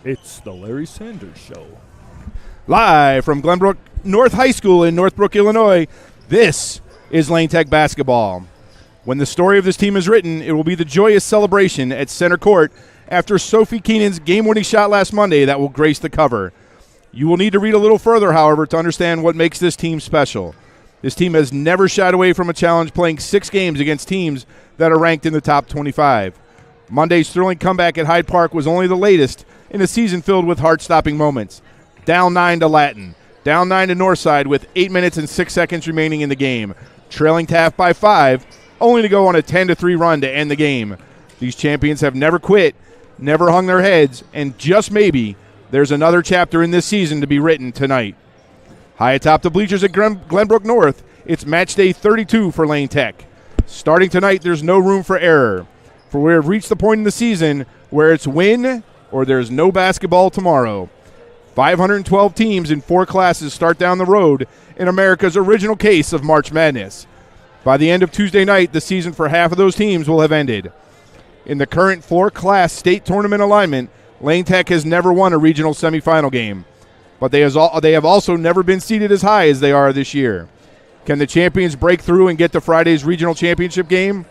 It's the Larry Sanders Show. Live from Glenbrook North High School in Northbrook, Illinois, this is Lane Tech basketball. When the story of this team is written, it will be the joyous celebration at center court after Sophie Keenan's game-winning shot last Monday that will grace the cover. You will need to read a little further, however, to understand what makes this team special. This team has never shied away from a challenge, playing 6 games against teams that are ranked in the top 25. Monday's thrilling comeback at Hyde Park was only the latest in a season filled with heart-stopping moments. Down 9 to Latin, down 9 to Northside with 8 minutes and 6 seconds remaining in the game, trailing Taft by 5, only to go on a 10-3 run to end the game. These champions have never quit, never hung their heads, and just maybe there's another chapter in this season to be written tonight. High atop the bleachers at Glenbrook North, it's match day 32 for Lane Tech. Starting tonight, there's no room for error, for we have reached the point in the season where it's win or there's no basketball tomorrow. 512 teams in 4 classes start down the road in America's original case of March Madness. By the end of Tuesday night, the season for half of those teams will have ended. In the current 4-class state tournament alignment, Lane Tech has never won a regional semifinal game, but they have also never been seeded as high as they are this year. Can the champions break through and get to Friday's regional championship game?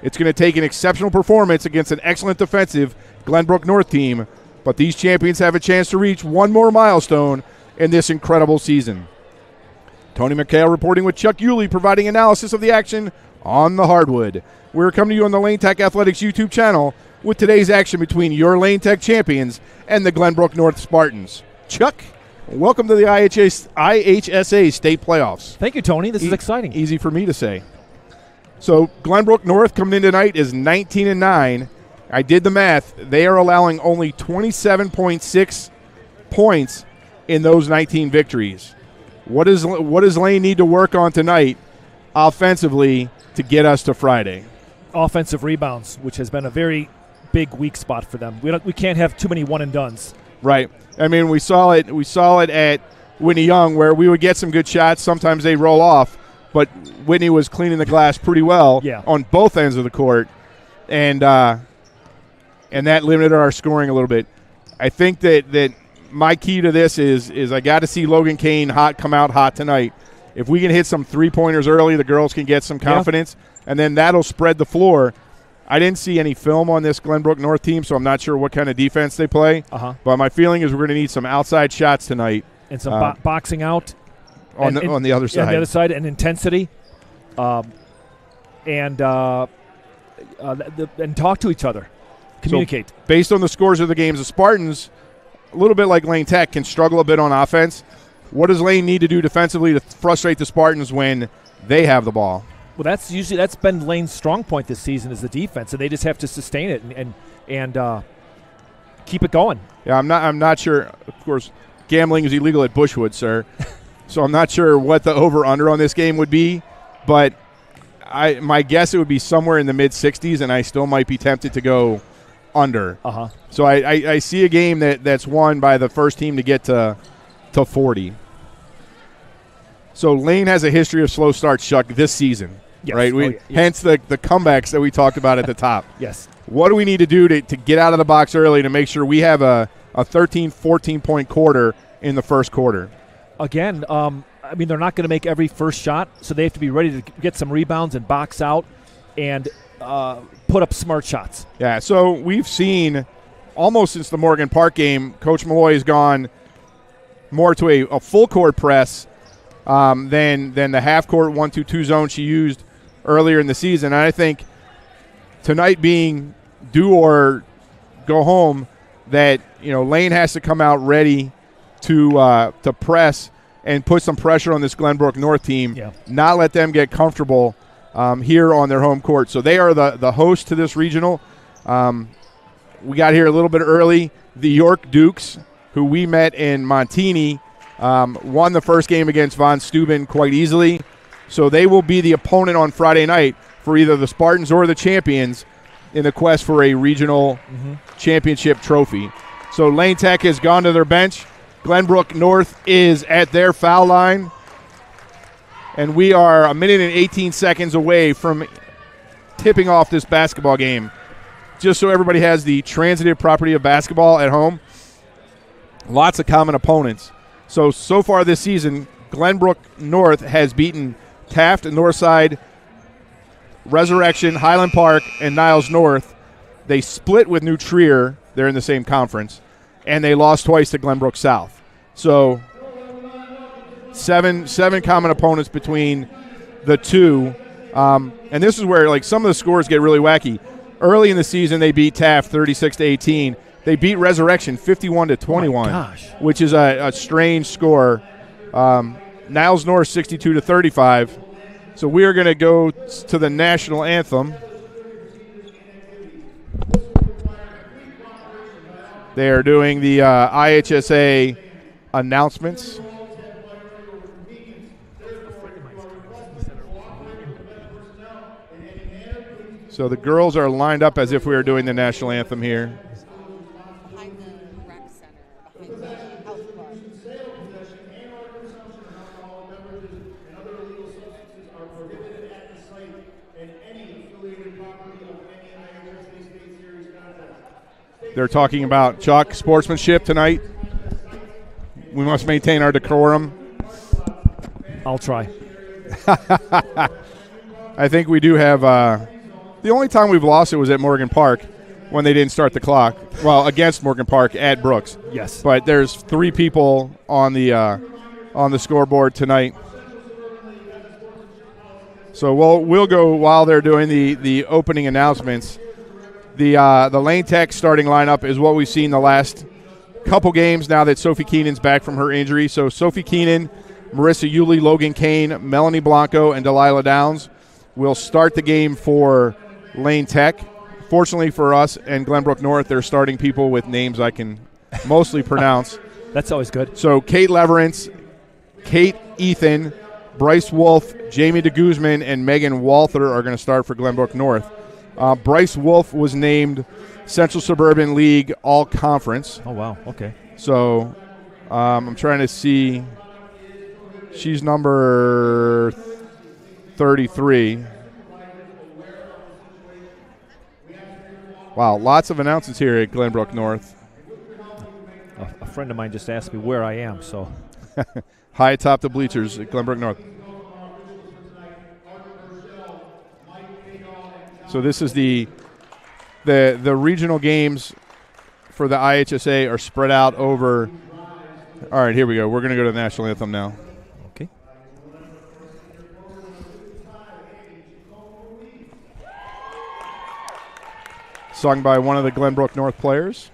It's going to take an exceptional performance against an excellent defensive Glenbrook North team, but these champions have a chance to reach one more milestone in this incredible season. Tony McHale reporting with Chuck Yulee providing analysis of the action on the hardwood. We're coming to you on the Lane Tech Athletics YouTube channel with today's action between your Lane Tech champions and the Glenbrook North Spartans. Chuck, welcome to the IHSA state playoffs. Thank you, Tony. This is exciting. Easy for me to say. So Glenbrook North coming in tonight is 19-9. I did the math. They are allowing only 27.6 points in those 19 victories. What does Lane need to work on tonight offensively to get us to Friday? Offensive rebounds, which has been a very big weak spot for them. We can't have too many one-and-dones. Right. I mean, we saw it at Whitney Young where we would get some good shots. Sometimes they roll off, but Whitney was cleaning the glass pretty well on both ends of the court, and that limited our scoring a little bit. I think that my key to this is I got to see Logan Kane come out hot tonight. If we can hit some three-pointers early, the girls can get some confidence, and then that'll spread the floor. I didn't see any film on this Glenbrook North team, so I'm not sure what kind of defense they play. But my feeling is we're going to need some outside shots tonight. And some boxing out. On the other side. On the other side, and intensity. And talk to each other. Communicate. So based on the scores of the games, the Spartans, a little bit like Lane Tech, can struggle a bit on offense. What does Lane need to do defensively to frustrate the Spartans when they have the ball? Well, that's been Lane's strong point this season is the defense, and they just have to sustain it and keep it going. Yeah, I'm not sure. Of course, gambling is illegal at Bushwood, sir. So I'm not sure what the over/under on this game would be, but my guess it would be somewhere in the mid-60s, and I still might be tempted to go under. So I see a game that's won by the first team to get to 40. So Lane has a history of slow starts, Chuck, this season. Yes. Right? Hence the comebacks that we talked about at the top. Yes. What do we need to do to get out of the box early to make sure we have a 13, 14-point quarter in the first quarter? Again, they're not going to make every first shot, so they have to be ready to get some rebounds and box out and put up smart shots. Yeah, so we've seen almost since the Morgan Park game, Coach Malloy has gone more to a full-court press than the half-court 1-2-2 zone she used earlier in the season. And I think tonight being do or go home, that Lane has to come out ready to press and put some pressure on this Glenbrook North team, not let them get comfortable here on their home court. So they are the host to this regional. We got here a little bit early. The York Dukes, who we met in Montini, won the first game against Von Steuben quite easily. So they will be the opponent on Friday night for either the Spartans or the champions in the quest for a regional championship trophy. So Lane Tech has gone to their bench. Glenbrook North is at their foul line. And we are a minute and 18 seconds away from tipping off this basketball game. Just so everybody has the transitive property of basketball at home, lots of common opponents. So far this season, Glenbrook North has beaten Taft, Northside, Resurrection, Highland Park, and Niles North. They split with New Trier. They're in the same conference. And they lost twice to Glenbrook South. So seven common opponents between the two. And this is where like some of the scores get really wacky. Early in the season, they beat Taft 36-18. They beat Resurrection 51-21, which is a strange score. Niles North 62-35. So we are going to go to the national anthem. They are doing the IHSA announcements. So the girls are lined up as if we were doing the national anthem here. Behind the rec center, behind the health club. They're talking about chalk sportsmanship tonight. We must maintain our decorum. I'll try. I think we do have the only time we've lost it was at Morgan Park when they didn't start the clock. Well, against Morgan Park at Brooks. Yes. But there's 3 people on the scoreboard tonight. So we'll go while they're doing the opening announcements. The Lane Tech starting lineup is what we've seen the last couple games now that Sophie Keenan's back from her injury. So Sophie Keenan, Marissa Yulee, Logan Kane, Melanie Blanco, and Delilah Downs will start the game for Lane Tech. Fortunately for us and Glenbrook North, they're starting people with names I can mostly pronounce. That's always good. So Kate Leverance, Kate Ethan, Bryce Wolf, Jamie DeGuzman, and Megan Walther are going to start for Glenbrook North. Bryce Wolf was named Central Suburban League All-Conference. Oh, wow. Okay. So I'm trying to see. She's number 33. Wow, lots of announcements here at Glenbrook North. A friend of mine just asked me where I am, so. High atop the bleachers at Glenbrook North. So this is the regional games for the IHSA are spread out over. All right, here we go. We're going to go to the national anthem now. Okay. Sung by one of the Glenbrook North players.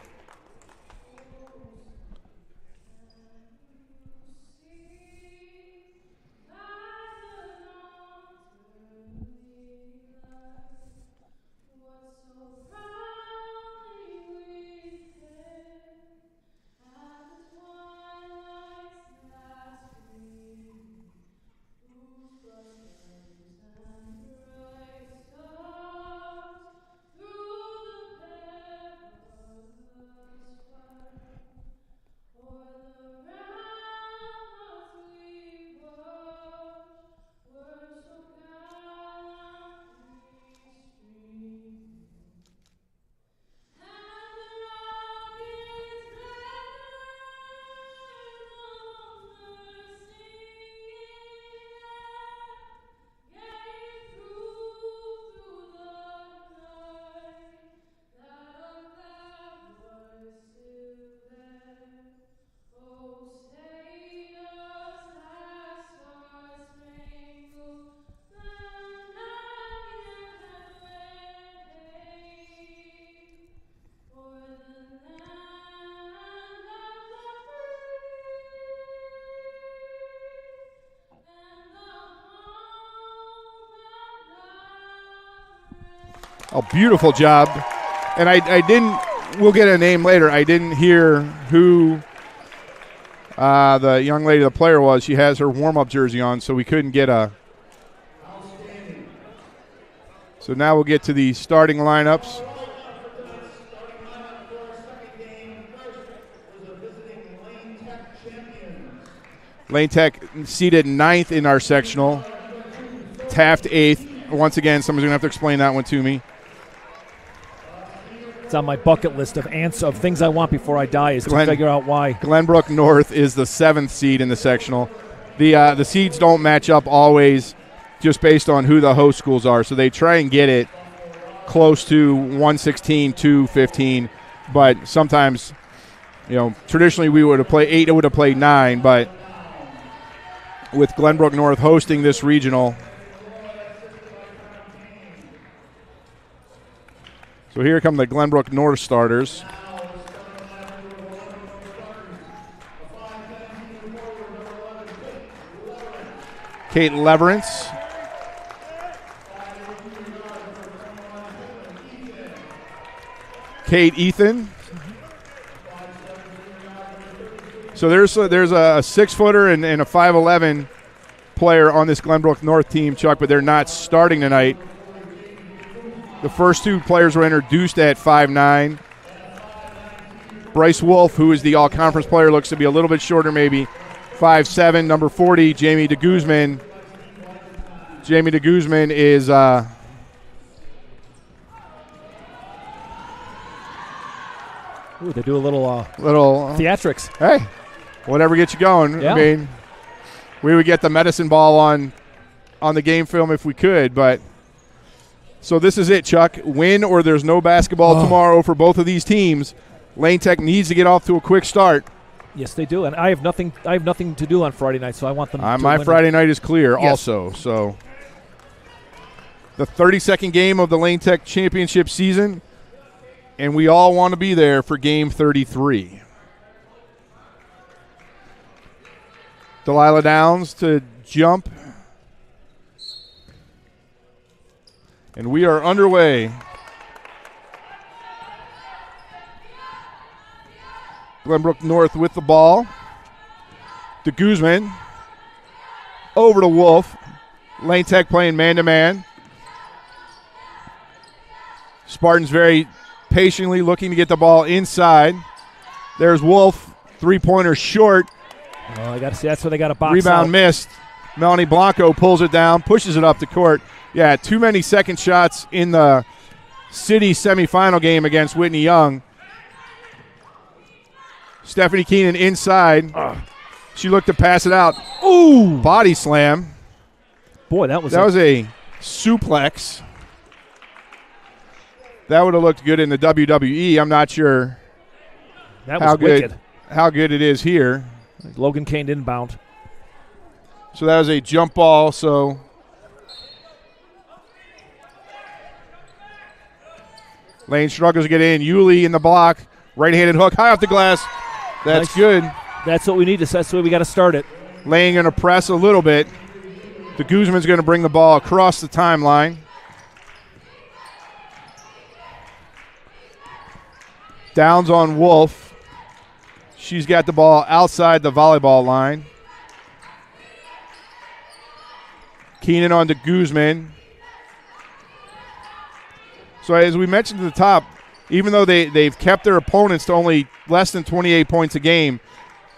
A beautiful job. And I didn't, we'll get a name later. I didn't hear who the young lady, the player was. She has her warm-up jersey on, so we couldn't get a. So now we'll get to the starting lineups. Lane Tech seated 9th in our sectional. Taft 8th. Once again, someone's going to have to explain that one to me. It's on my bucket list of things I want before I die is to figure out why. Glenbrook North is the 7th seed in the sectional. The seeds don't match up always just based on who the host schools are, so they try and get it close to 116, 215, but sometimes, traditionally we would have played 8, it would have played 9, but with Glenbrook North hosting this regional. So here come the Glenbrook North starters. Kate Leverance. Kate Ethan. So there's a 6-footer and a 5'11" player on this Glenbrook North team, Chuck, but they're not starting tonight. The first 2 players were introduced at 5'9". Bryce Wolf, who is the all-conference player, looks to be a little bit shorter maybe. 5'7", number 40, Jamie DeGuzman. Jamie DeGuzman is Ooh, they do a little theatrics. Hey, whatever gets you going. Yeah. I mean, we would get the medicine ball on the game film if we could, but so this is it, Chuck. Win or there's no basketball tomorrow for both of these teams. Lane Tech needs to get off to a quick start. Yes, they do, and I have nothing to do on Friday night, so I want them to my win. Friday night is clear Yes. also. So the 32nd game of the Lane Tech championship season, and we all want to be there for game 33. Delilah Downs to jump. And we are underway. Glenbrook North with the ball. DeGuzman over to Wolf. Lane Tech playing man-to-man. Spartans very patiently looking to get the ball inside. There's Wolf, 3-pointer short. Oh, I got to see. That's where they got to box Rebound out. missed. Melanie Blanco pulls it down, pushes it up the court. Yeah, too many second shots in the city semifinal game against Whitney Young. Stephanie Keenan inside. She looked to pass it out. Ooh! Body slam. Boy, that was a suplex. That would have looked good in the WWE. I'm not sure that was wicked. How good it is here. Logan Kane inbound. So that was a jump ball. So Lane struggles to get in. Yulee in the block. Right-handed hook. High off the glass. That's nice. good. That's what we need. That's the way we got to start it. Lane going to press a little bit. The Guzman's going to bring the ball across the timeline. Downs on Wolf. She's got the ball outside the volleyball line. Keenan on to Guzman. So as we mentioned at the top, even though they've kept their opponents to only less than 28 points a game,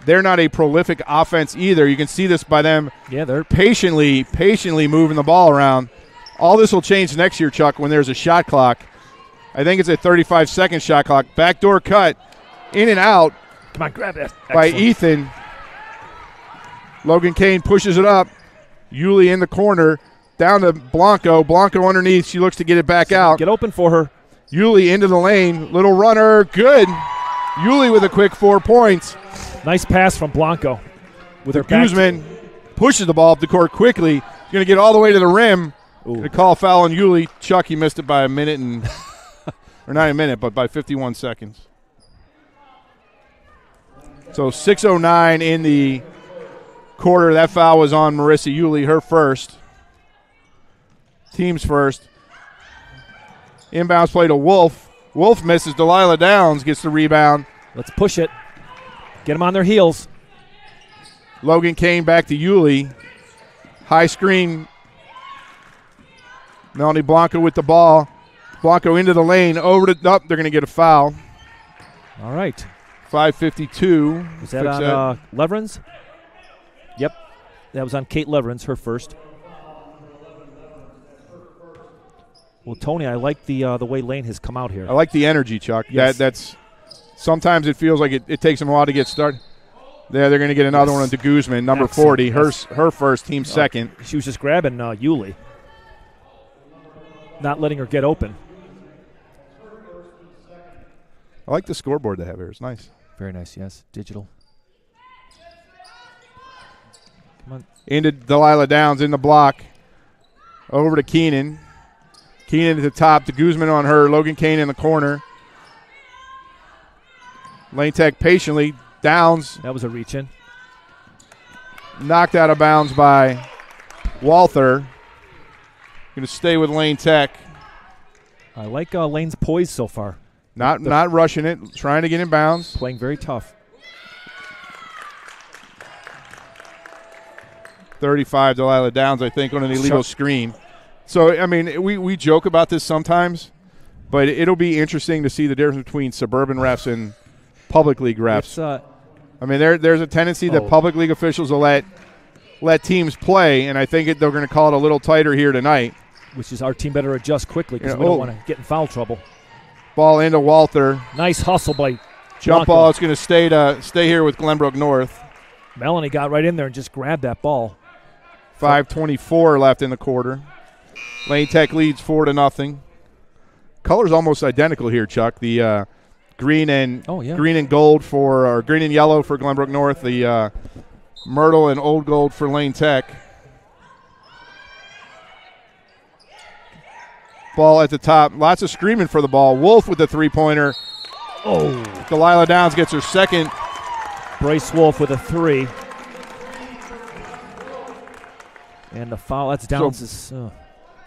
they're not a prolific offense either. You can see this by them they're patiently moving the ball around. All this will change next year, Chuck, when there's a shot clock. I think it's a 35-second shot clock. Backdoor cut, in and out. Come on, grab that. By Excellent. Ethan. Logan Kane pushes it up. Yulee in the corner. Down to Blanco. Blanco underneath. She looks to get it back out. Get open for her. Yulee into the lane. Little runner. Good. Yulee with a quick 4 points. Nice pass from Blanco. With her Guzman pushes the ball up the court quickly. She's going to get all the way to the rim. To call foul on Yulee. Chuck, he missed it by a minute and or not a minute, but by 51 seconds. So 6:09 in the quarter. That foul was on Marissa Yulee, her first. Team's first. Inbounds play to Wolf. Wolf misses. Delilah Downs gets the rebound. Let's push it. Get them on their heels. Logan Kane back to Yulee. High screen. Melanie Blanco with the ball. Blanco into the lane. Over to up. They're going to get a foul. All right. 5:52. Was that on Leverins? Yep. That was on Kate Leverins, her first. Well, Tony, I like the way Lane has come out here. I like the energy, Chuck. Yes. That's sometimes it feels like it takes them a while to get started. There, they're going to get another one to Guzman, number Excellent. 40, her first, team second. She was just grabbing Yuli, not letting her get open. I like the scoreboard they have here. It's nice. Very nice, yes. Digital. Come on. Into Delilah Downs in the block. Over to Keenan. Keenan at the top to Guzman on her. Logan Kane in the corner. Lane Tech patiently. Downs. That was a reach in. Knocked out of bounds by Walther. Going to stay with Lane Tech. I like Lane's poise so far. Not rushing it. Trying to get in bounds. Playing very tough. 35 Delilah Downs, I think, on an illegal screen. So, I mean, we joke about this sometimes, but it'll be interesting to see the difference between suburban refs and public league refs. I mean, there's a tendency that public league officials will let teams play, and I think they're going to call it a little tighter here tonight. Which is our team better adjust quickly because we don't want to get in foul trouble. Ball into Walther. Nice hustle by Jump ball. It's going to stay here with Glenbrook North. Melanie got right in there and just grabbed that ball. 5:24 left in the quarter. Lane Tech leads 4-0. Colors almost identical here, Chuck. The green and gold or green and yellow for Glenbrook North. The myrtle and old gold for Lane Tech. Ball at the top. Lots of screaming for the ball. Wolf with the three-pointer. Oh. Delilah Downs gets her second. Bryce Wolf with a three. And the foul. That's Downs.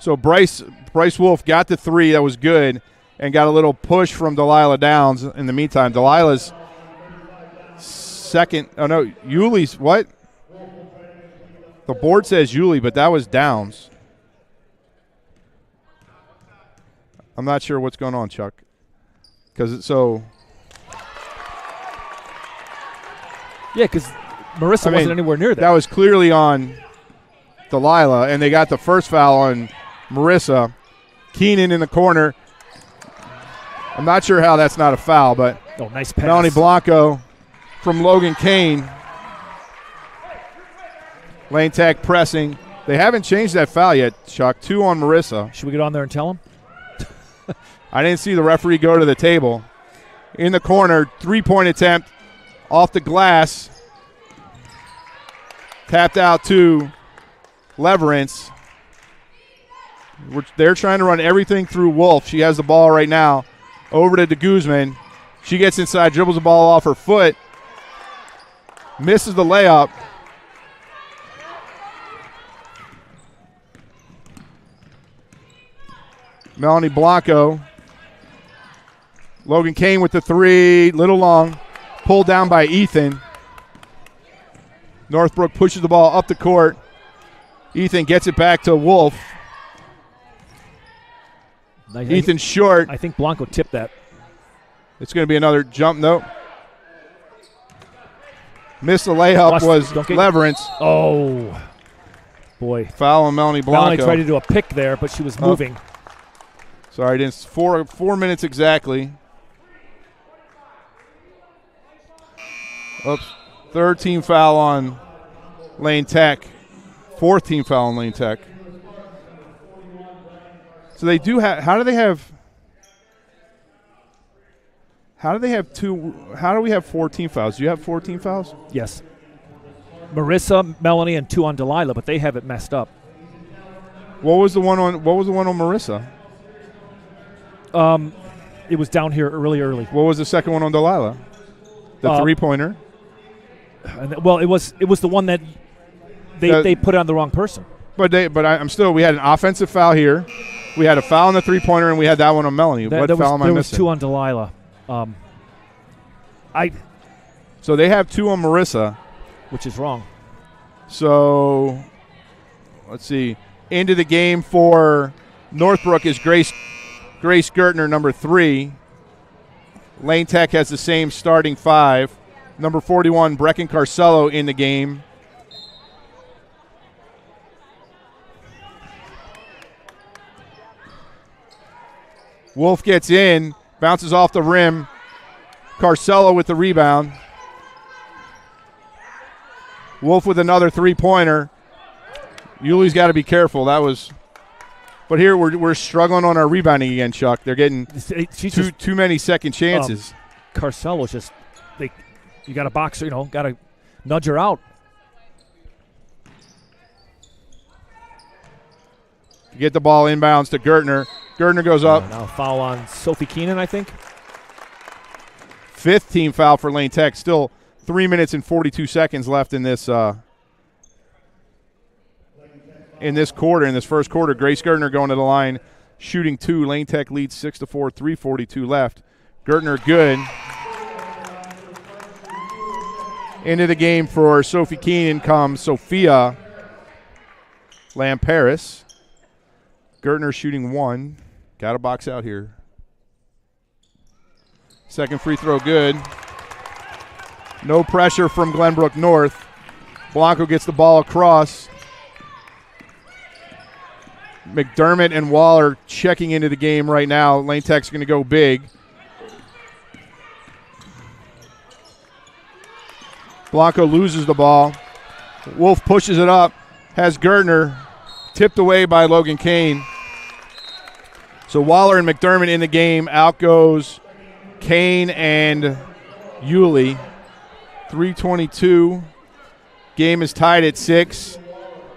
So Bryce Wolf got the three. That was good. And got a little push from Delilah Downs in the meantime. Delilah's second. Oh, no. Yuli's what? The board says Yuli, but that was Downs. I'm not sure what's going on, Chuck. Because because Marissa wasn't anywhere near that. That was clearly on Delilah, and they got the first foul on Marissa. Keenan in the corner. I'm not sure how that's not a foul, but nice pass. Melanie Blanco from Logan Kane. Lane Tech pressing. They haven't changed that foul yet, Chuck. 2 on Marissa. Should we get on there and tell them? I didn't see the referee go to the table. In the corner, three-point attempt off the glass. Tapped out to Leverance. They're trying to run everything through Wolf. She has the ball right now. Over to Guzman. She gets inside, dribbles the ball off her foot. Misses the layup. Melanie Blanco. Logan Kane with the three. Little long. Pulled down by Ethan. Northbrook pushes the ball up the court. Ethan gets it back to Wolf. Ethan short. I think Blanco tipped that. It's going to be another jump. Nope. Missed the layup was Leverance. Oh, boy. Foul on Melanie Blanco. Melanie tried to do a pick there, but she was moving. Sorry, it's 4 minutes exactly. Oops. Third team foul on Lane Tech. Fourth team foul on Lane Tech. So they do have. How do we have 4 team fouls? Do you have 4 team fouls? Yes. Marissa, Melanie, and 2 on Delilah, but they have it messed up. What was the one on Marissa? It was down here really early. What was the second one on Delilah? The three-pointer. Well, it was the one that they put on the wrong person. But we had an offensive foul here. We had a foul on the three-pointer, and we had that one on Melanie. What foul am I missing? There was 2 on Delilah. So they have 2 on Marissa. Which is wrong. So, let's see. Into the game for Northbrook is Grace Gertner, number 3. Lane Tech has the same starting 5. Number 41, Brecken Carcello in the game. Wolf gets in, bounces off the rim. Carcella with the rebound. Wolf with another three-pointer. Yuli's got to be careful. But here we're struggling on our rebounding again, Chuck. They're getting too many second chances. Carcella's just you got to box her, got to nudge her out. Get the ball inbounds to Gertner. Gertner goes up. Now foul on Sophie Keenan, I think. 5th team foul for Lane Tech. Still 3 minutes and 42 seconds left in this quarter. In this first quarter, Grace Gertner going to the line, shooting 2. Lane Tech leads 6-4, 3:42 left. Gertner good. Into the game for Sophie Keenan comes Sophia Lamparis. Gertner shooting 1. Got to box out here. Second free throw good. No pressure from Glenbrook North. Blanco gets the ball across. McDermott and Waller checking into the game right now. Lane Tech's going to go big. Blanco loses the ball. Wolf pushes it up. Has Gertner tipped away by Logan Kane. So Waller and McDermott in the game. Out goes Kane and Yuli. 3:22. Game is tied at 6.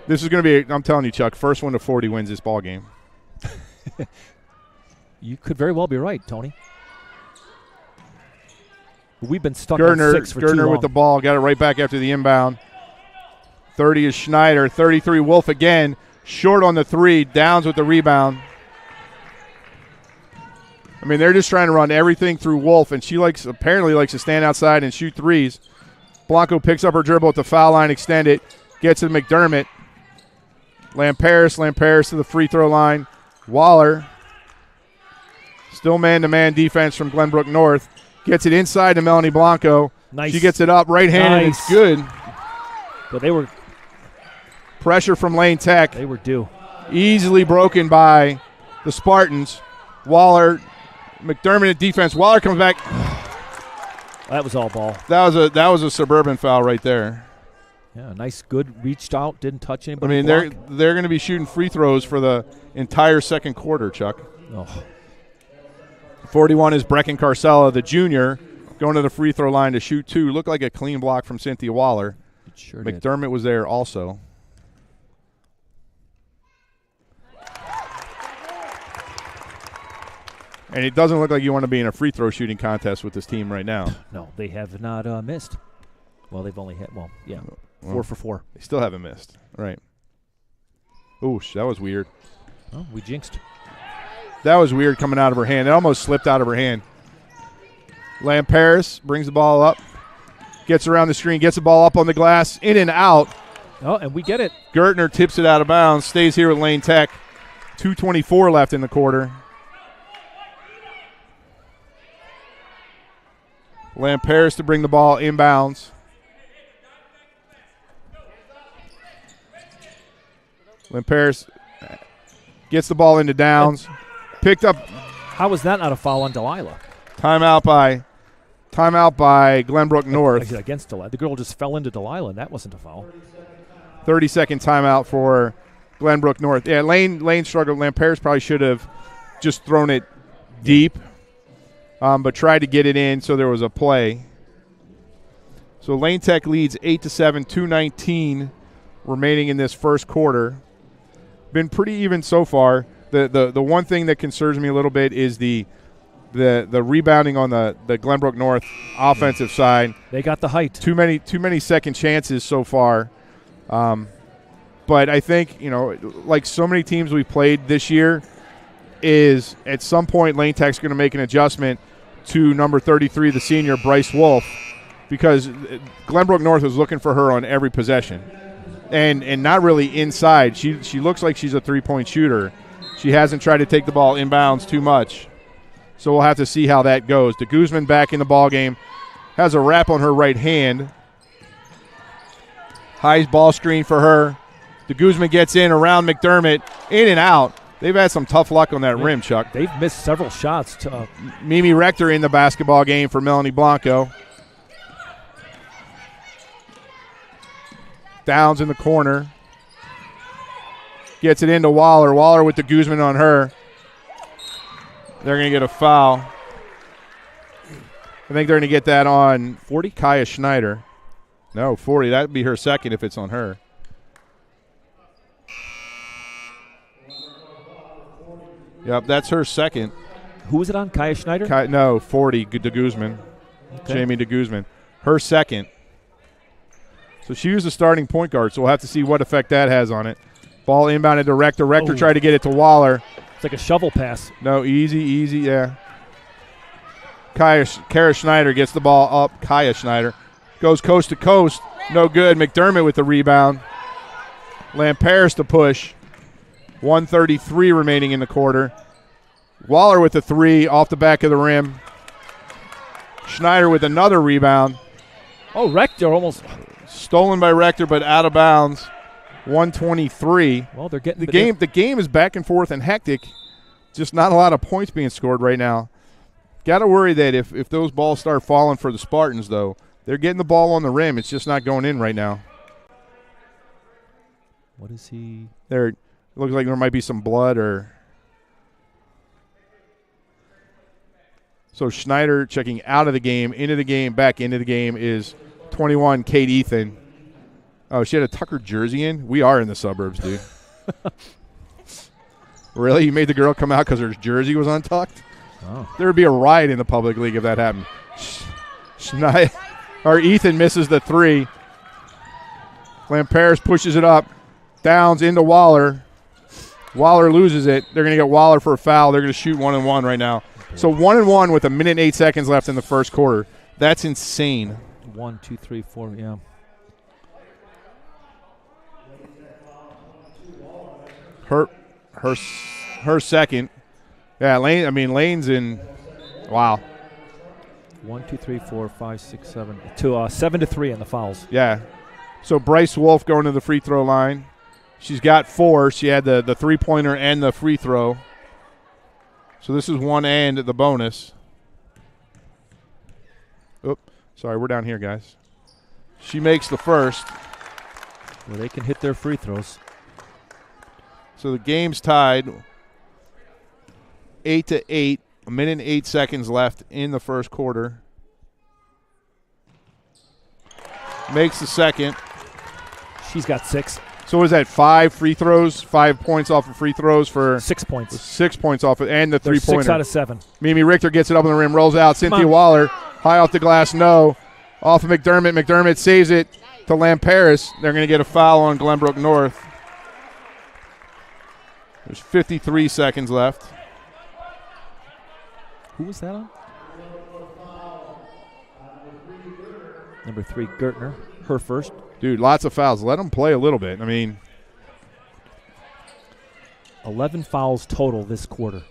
This is going to be, I'm telling you, Chuck, first one to 40 wins this ball game. You could very well be right, Tony. We've been stuck on 6 for too long. Gertner with the ball. Got it right back after the inbound. 30 is Schneider. 33 Wolf again. Short on the 3. Downs with the rebound. I mean, they're just trying to run everything through Wolf, and she apparently likes to stand outside and shoot threes. Blanco picks up her dribble at the foul line, extend it, gets to McDermott. Lamparis to the free throw line. Waller, still man-to-man defense from Glenbrook North. Gets it inside to Melanie Blanco. Nice. She gets it up, right-handed, nice. It's good. But they were pressure from Lane Tech. They were due. Easily broken by the Spartans. Waller, McDermott at defense. Waller comes back. That was all ball. That was a suburban foul right there. Yeah, nice, good, reached out, didn't touch anybody. I mean, they're going to be shooting free throws for the entire second quarter, Chuck. Oh. 41 is Brecken Carcella, the junior, going to the free throw line to shoot 2. Looked like a clean block from Cynthia Waller. It sure McDermott did. was there also. And it doesn't look like you want to be in a free throw shooting contest with this team right now. No, they have not missed. Well, they've only hit, 4 for 4. They still haven't missed. Right. Ooh, that was weird. Oh, we jinxed. That was weird coming out of her hand. It almost slipped out of her hand. Lamparis brings the ball up, gets around the screen, gets the ball up on the glass, in and out. Oh, and we get it. Gertner tips it out of bounds, stays here with Lane Tech. 2:24 left in the quarter. Lamparis to bring the ball inbounds. Lamparis gets the ball into Downs. Picked up. How was that not a foul on Delilah? Timeout by Glenbrook North. Against Delilah. The girl just fell into Delilah, and that wasn't a foul. 30-second timeout for Glenbrook North. Yeah, Lane struggled. Lamparis probably should have just thrown it deep, but tried to get it in, so there was a play. So Lane Tech leads 8-7, 2:19 remaining in this first quarter. Been pretty even so far. The one thing that concerns me a little bit is the rebounding on the Glenbrook North offensive side. They got the height. Too many second chances so far. But I think, like so many teams we've played this year, is at some point Lane Tech's going to make an adjustment to number 33, the senior, Bryce Wolf, because Glenbrook North is looking for her on every possession. And not really inside. She looks like she's a three-point shooter. She hasn't tried to take the ball inbounds too much. So we'll have to see how that goes. De Guzman back in the ball game. Has a wrap on her right hand. High ball screen for her. De Guzman gets in around McDermott. In and out. They've had some tough luck on that rim, Chuck. They've missed several shots. Mimi Rector in the basketball game for Melanie Blanco. Downs in the corner. Gets it into Waller. Waller with the Guzman on her. They're going to get a foul. I think they're going to get that on 40, Kaya Schneider. No, 40. That would be her second if it's on her. Yep, that's her second. Who was it on? Kaya Schneider? No, 40, de Guzman. Okay. Jamie de Guzman. Her second. So she was the starting point guard, so we'll have to see what effect that has on it. Ball inbounded to Rector. Rector tried to get it to Waller. It's like a shovel pass. No, easy, yeah. Kara Schneider gets the ball up. Kaya Schneider goes coast to coast. No good. McDermott with the rebound. Lamperis to push. 1:33 remaining in the quarter. Waller with the three off the back of the rim. Schneider with another rebound. Oh, Rector almost stolen by Rector, but out of bounds. 123. Well, they're getting the game. The game is back and forth and hectic. Just not a lot of points being scored right now. Got to worry that if those balls start falling for the Spartans, though, they're getting the ball on the rim. It's just not going in right now. What is he? There. It looks like there might be some blood or. So Schneider checking out of the game, into the game, back into the game is 21, Kate Ethan. Oh, she had a Tucker jersey in? We are in the suburbs, dude. Really? You made the girl come out because her jersey was untucked? Oh. There would be a riot in the public league if that happened. Ethan misses the three. Lamperis pushes it up. Downs into Waller. Waller loses it. They're going to get Waller for a foul. They're going to shoot 1-1 right now. So 1-1 with 1 minute and 8 seconds left in the first quarter. That's insane. 1, 2, 3, 4, yeah. Her second. Yeah, Lane's in. Wow. 1, 2, 3, 4, 5, 6, 7. 7-3 in the fouls. Yeah. So Bryce Wolf going to the free throw line. She's got 4. She had the 3-pointer and the free throw. So this is one and the bonus. Oop, sorry, we're down here, guys. She makes the first. Well, they can hit their free throws. So the game's tied 8-8. 1 minute and 8 seconds left in the first quarter. Makes the second. She's got 6. So was that 5 free throws, 5 points off of free throws for 6 points. 6 points off of, and the 3-pointer. 6 out of 7. Mimi Richter gets it up on the rim, rolls out. Cynthia Waller, high off the glass, no. Off of McDermott. McDermott saves it to Lamperis. They're going to get a foul on Glenbrook North. There's 53 seconds left. Who was that on? Number 3, Gertner. Her first. Dude, lots of fouls. Let them play a little bit. 11 fouls total this quarter.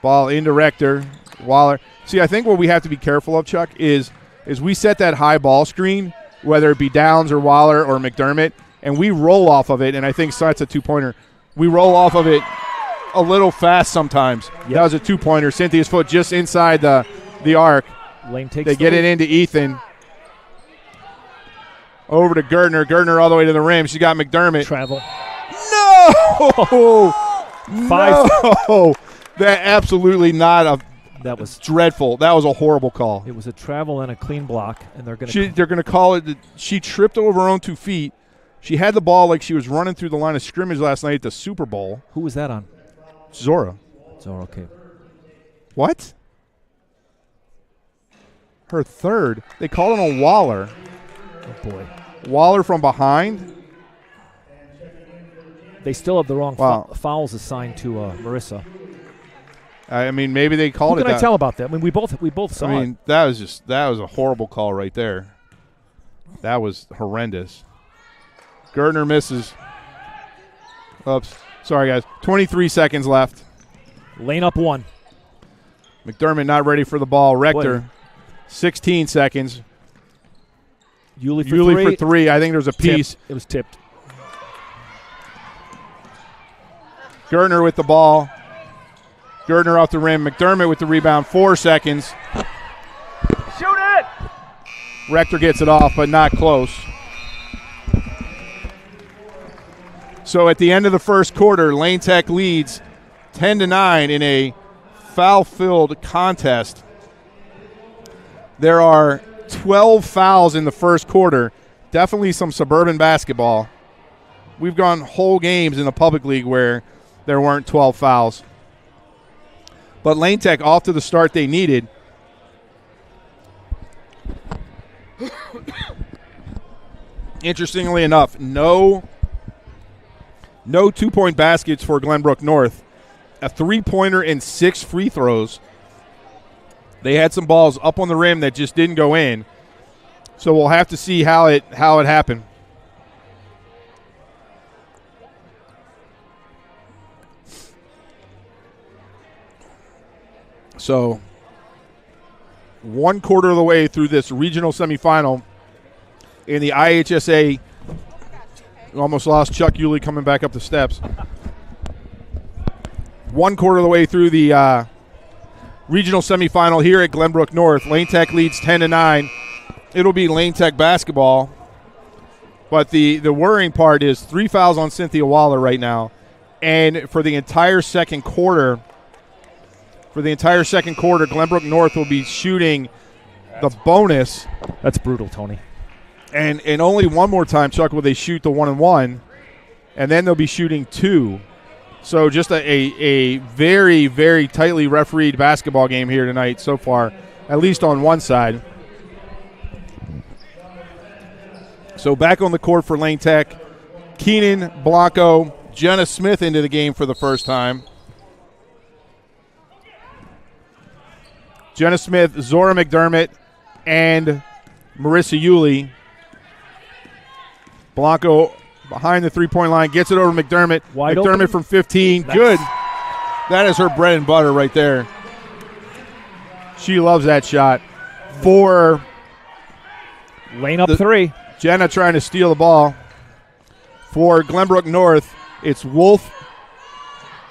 Ball into Rector. Waller. See, I think what we have to be careful of, Chuck, is we set that high ball screen, whether it be Downs or Waller or McDermott, and we roll off of it, and I think that's a 2-pointer. We roll off of it a little fast sometimes. Yep. That was a 2-pointer. Cynthia's foot just inside the arc. Lane takes They get it into Ethan. Over to Gertner. Gertner all the way to the rim. She got McDermott. Travel. No! 5. No! That absolutely not a. That was dreadful. That was a horrible call. It was a travel and a clean block, and they're going to. They're going to call it. She tripped over her own 2 feet. She had the ball like she was running through the line of scrimmage last night at the Super Bowl. Who was that on? Zora. Zora, okay. What? Her third. They called it on Waller. Oh, boy. Waller from behind. They still have the wrong fouls assigned to Marissa. Maybe they called it. What can I tell about that? We both saw it. that was a horrible call right there. That was horrendous. Gertner misses. Oops. Sorry, guys. 23 seconds left. Lane up 1. McDermott not ready for the ball. Rector, 16 seconds. Yuli for 3. I think there's a piece. It was tipped. Gertner with the ball. Gertner off the rim. McDermott with the rebound. 4 seconds. Shoot it! Rector gets it off, but not close. So at the end of the first quarter, Lane Tech leads 10-9 in a foul-filled contest. There are 12 fouls in the first quarter. Definitely some suburban basketball. We've gone whole games in the public league where there weren't 12 fouls. But Lane Tech off to the start they needed. Interestingly enough, no 2-point baskets for Glenbrook North. A 3-pointer and 6 free throws. They had some balls up on the rim that just didn't go in. So we'll have to see how it happened. So 1/4 of the way through this regional semifinal in the IHSA. Almost lost Chuck Yulee coming back up the steps. 1/4 of the way through the regional semifinal here at Glenbrook North. Lane Tech leads 10-9. It'll be Lane Tech basketball. But the worrying part is 3 fouls on Cynthia Waller right now. And for the entire second quarter, Glenbrook North will be shooting the bonus. That's brutal, Tony. And only one more time, Chuck, will they shoot the 1-and-1, and then they'll be shooting 2. So just a very, very tightly refereed basketball game here tonight so far, at least on one side. So back on the court for Lane Tech, Keenan, Blanco, Jenna Smith into the game for the first time. Jenna Smith, Zora McDermott, and Marissa Yulee. Blanco behind the three-point line, gets it over to McDermott. Wide McDermott open. from 15. Good. That is her bread and butter right there. She loves that shot. For Lane up 3. Jenna trying to steal the ball. For Glenbrook North, it's Wolf.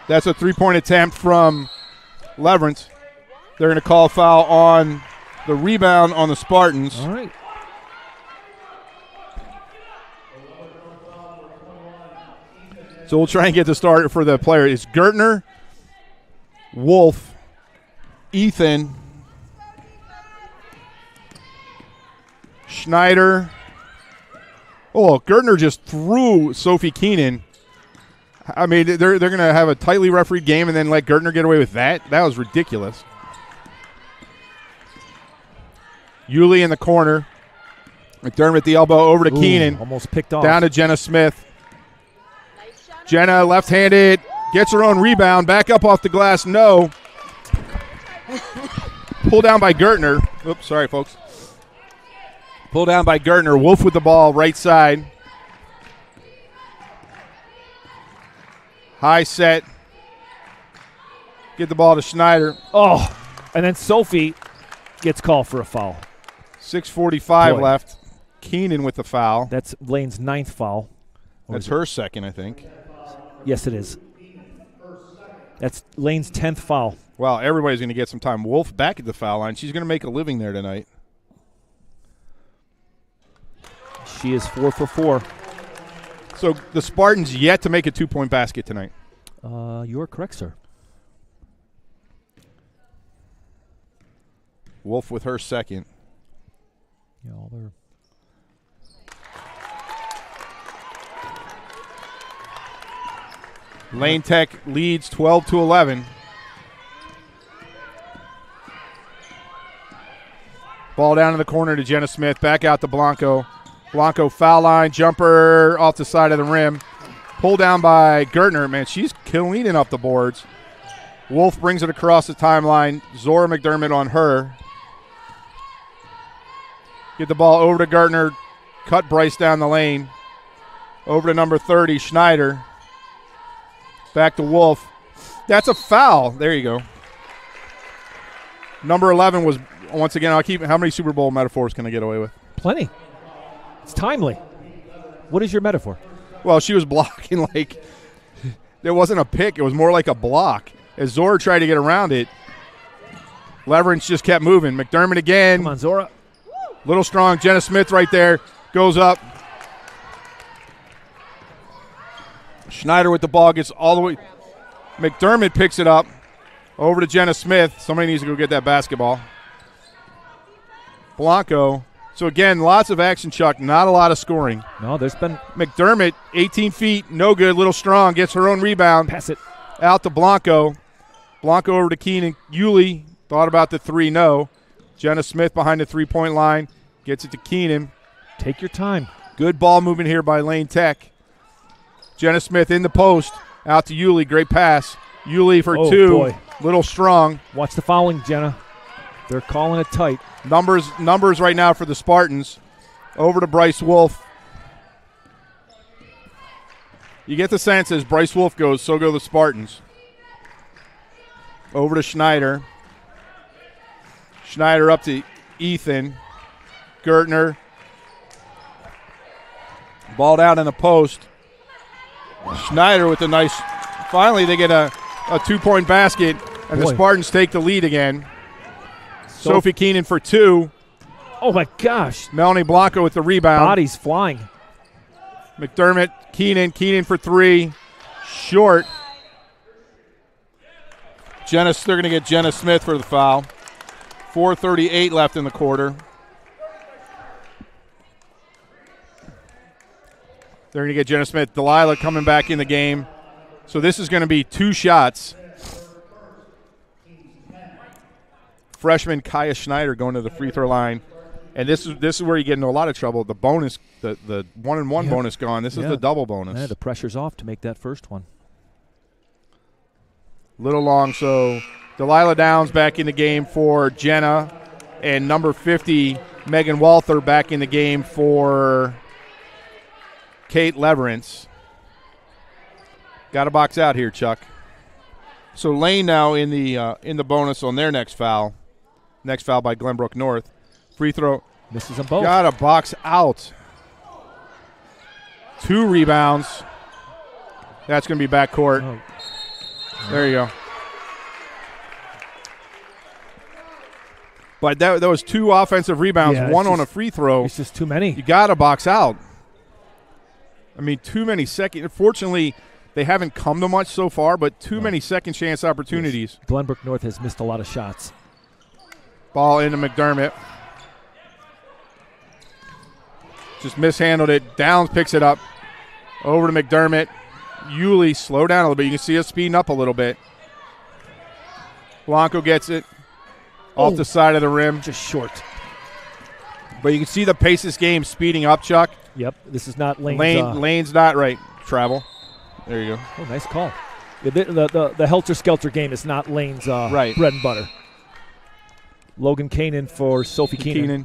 That's a three-point attempt from Leverance. They're going to call a foul on the rebound on the Spartans. All right. So we'll try and get the start for the player. It's Gertner, Wolf, Ethan, Schneider. Oh, Gertner just threw Sophie Keenan. I mean, they're going to have a tightly refereed game and then let Gertner get away with that? That was ridiculous. Yulee in the corner. McDermott the elbow over to Keenan. Almost picked off. Down to Jenna Smith. Jenna left-handed, gets her own rebound, back up off the glass, no. Pulled down by Gertner. Oops, sorry, folks. Pulled down by Gertner. Wolf with the ball, right side. High set. Get the ball to Schneider. Oh, and then Sophie gets called for a foul. 6:45 Boy. left. Keenan with the foul. That's Lane's 9th foul. Or That's is it- her second, I think. Yes, it is. That's Lane's 10th foul. Well, everybody's going to get some time. Wolf back at the foul line. She's going to make a living there tonight. She is 4 for 4. So the Spartans yet to make a 2-point basket tonight. You are correct, sir. Wolf with her second. Yeah, all their Lane Tech leads 12-11. Ball down in the corner to Jenna Smith. Back out to Blanco. Blanco foul line. Jumper off the side of the rim. Pulled down by Gertner. Man, she's cleaning up the boards. Wolf brings it across the timeline. Zora McDermott on her. Get the ball over to Gertner. Cut Bryce down the lane. Over to number 30, Schneider. Back to Wolf. That's a foul. There you go. Number 11 was, once again, how many Super Bowl metaphors can I get away with? plenty. It's timely. What is your metaphor? Well, she was blocking like It wasn't a pick. It was more like a block. As Zora tried to get around it, Leverance just kept moving. McDermott again. Come on, Zora. Little strong. Jenna Smith right there. Goes up. Schneider with the ball gets all the way. McDermott picks it up. Over to Jenna Smith. Somebody needs to go get that basketball. Blanco. So, again, lots of action, Chuck. Not a lot of scoring. No, there's been. McDermott, 18 feet, no good. Little strong. Gets her own rebound. Pass it. Out to Blanco. Blanco over to Keenan. Yulee thought about the three, no. Jenna Smith behind the three-point line. Gets it to Keenan. Take your time. Good ball movement here by Lane Tech. Jenna Smith in the post. Out to Yulee. Great pass. Yulee for two. Boy. Little strong. Watch the fouling, Jenna. They're calling it tight. Numbers right now for the Spartans. Over to Bryce Wolf. You get the sense as Bryce Wolf goes, so go the Spartans. Over to Schneider. Schneider up to Ethan. Gertner. Ball down in the post. Schneider with a nice. Finally, they get a 2-point basket, and the Spartans take the lead again. Sophie Keenan for two. Oh, my gosh. Melanie Blanco with the rebound. Bodies flying. McDermott, Keenan for three. Short. They're going to get Jenna Smith for the foul. 4:38 left in the quarter. They're going to get Jenna Smith. Delilah coming back in the game. So this is going to be two shots. Freshman Kaya Schneider going to the free throw line. And this is where you get into a lot of trouble. The bonus, the 1-and-1 bonus gone. This is the double bonus. Yeah, the pressure's off to make that first one. Little long, so Delilah Downs back in the game for Jenna. And number 50, Megan Walther, back in the game for Kate Leverance. Got a box out here, Chuck. So Lane now in the bonus on their next foul. Next foul by Glenbrook North. Free throw. Misses them both. Got a box out. 2 rebounds. That's going to be backcourt. Oh. There you go. But that was 2 offensive rebounds, one on a free throw. It's just too many. You got to box out. I mean, too many second. Fortunately, they haven't come to much so far, but too many second chance opportunities. Yes. Glenbrook North has missed a lot of shots. Ball into McDermott. Just mishandled it. Downs picks it up. Over to McDermott. Yulee, slow down a little bit. You can see us speeding up a little bit. Blanco gets it off the side of the rim. Just short. But you can see the pace of this game speeding up, Chuck. Yep, this is not Lane's. Lane's not right. Travel. There you go. Oh, nice call. The helter-skelter game is not Lane's bread and butter. Logan Kanan for Sophie Keenan.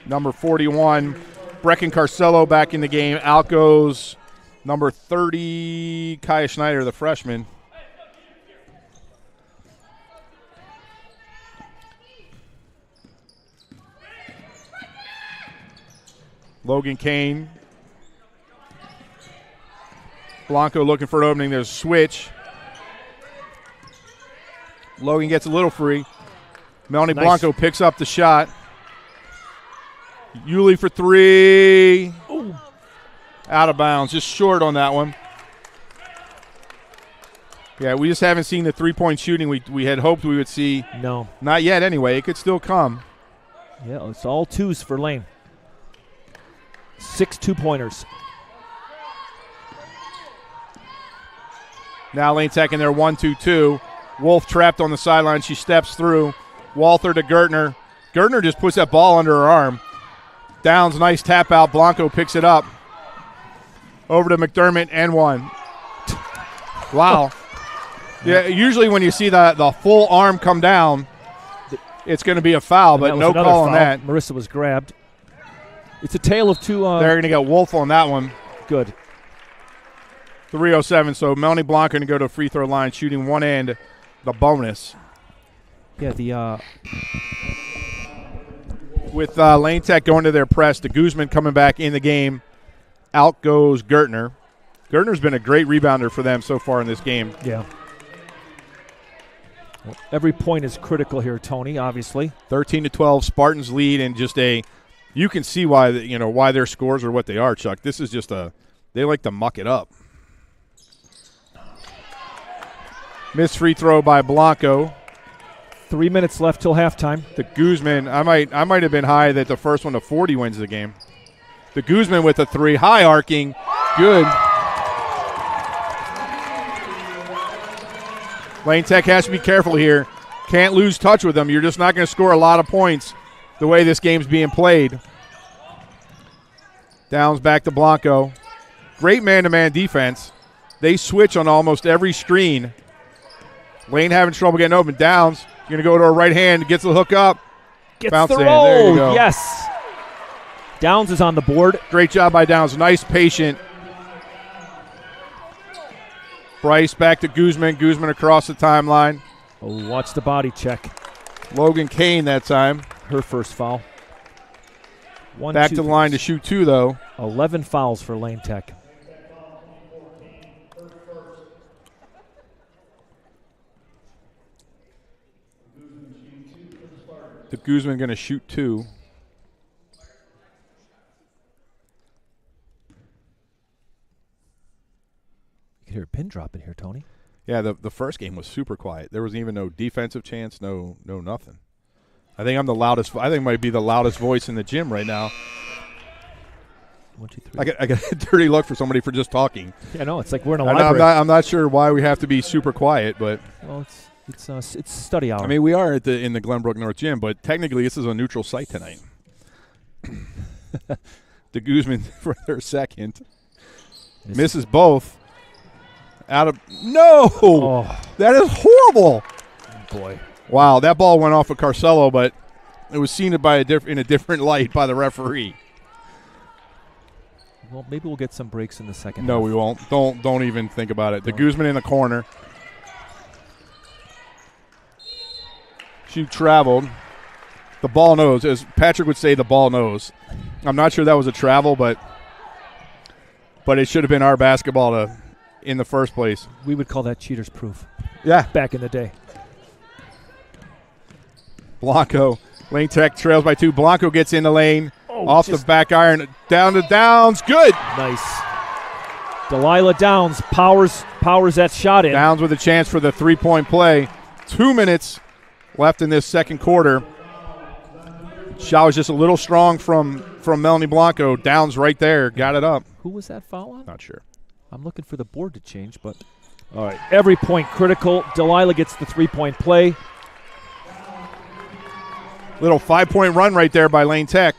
Number 41, Brecken Carcello back in the game. Out goes number 30, Kaya Schneider, the freshman. Logan Kane. Blanco looking for an opening. There's a switch. Logan gets a little free. Melanie Blanco picks up the shot. Yulee for 3. Ooh. Out of bounds. Just short on that one. Yeah, we just haven't seen the three-point shooting we had hoped we would see. No. Not yet anyway. It could still come. Yeah, it's all 2s for Lane. 6 2-pointers. Now Lane Tech in there 1-2-2. Wolf trapped on the sideline. She steps through. Walther to Gertner. Gertner just puts that ball under her arm. Downs, nice tap out. Blanco picks it up. Over to McDermott and 1. Wow. Yeah, usually when you see the full arm come down, it's going to be a foul, but no call on that. Marissa was grabbed. It's a tale of 2. They're going to get Wolf on that one. Good. 3:07, so Melanie Blanco going to go to a free throw line, shooting one end, the bonus. Yeah, With Lane Tech going to their press, the Guzman coming back in the game. Out goes Gertner. Gertner's been a great rebounder for them so far in this game. Yeah. Well, every point is critical here, Tony, obviously. 13-12, Spartans lead, and just you can see why why their scores are what they are, Chuck. This is just they like to muck it up. Missed free throw by Blanco. 3 minutes left till halftime. The Guzman, I might have been high that the first one to 40 wins the game. The Guzman with a 3, high arcing, good. Lane Tech has to be careful here. Can't lose touch with them. You're just not going to score a lot of points the way this game's being played. Downs back to Blanco. Great man-to-man defense. They switch on almost every screen. Lane having trouble getting open. Downs going to go to her right hand. Gets the hook up. Gets Bounce the in. roll. There you go. Yes. Downs is on the board. Great job by Downs. Nice, patient. Bryce back to Guzman. Guzman across the timeline. Oh, watch the body check. Logan Kane that time. Her first foul. Back to the line to shoot 2, though. 11 fouls for Lane Tech. The Guzman going to shoot 2. You can hear a pin drop in here, Tony. Yeah, the first game was super quiet. There wasn't even no defensive chance, no nothing. I think I'm the loudest. I think I might be the loudest voice in the gym right now. 1, 2, 3. I got a dirty look for somebody for just talking. Yeah, no, it's like we're in a library. I'm not sure why we have to be super quiet, but Well, it's study hour. I mean we are in the Glenbrook North Gym, but technically this is a neutral site tonight. The Guzman for their second misses both. Out of that is horrible. Boy. Wow, that ball went off of Carcelo, but it was seen in a different light by the referee. Well, maybe we'll get some breaks in the second. No, half. we won't. Don't even think about it. The Guzman in the corner. Shoot traveled. The ball knows, as Patrick would say. The ball knows. I'm not sure that was a travel, but it should have been our basketball in the first place. We would call that cheaters proof. Yeah, back in the day. Blanco, Lane Tech trails by 2. Blanco gets in the lane. Off the back iron, down to Downs. Good. Nice. Delilah Downs powers that shot in. Downs with a chance for the 3-point play. 2 minutes left in this second quarter. Shot was just a little strong from Melanie Blanco. Downs right there. Got it up. Who was that foul on? Not sure. I'm looking for the board to change, but all right. Every point critical. Delilah gets the 3-point play. Little 5-point run right there by Lane Tech.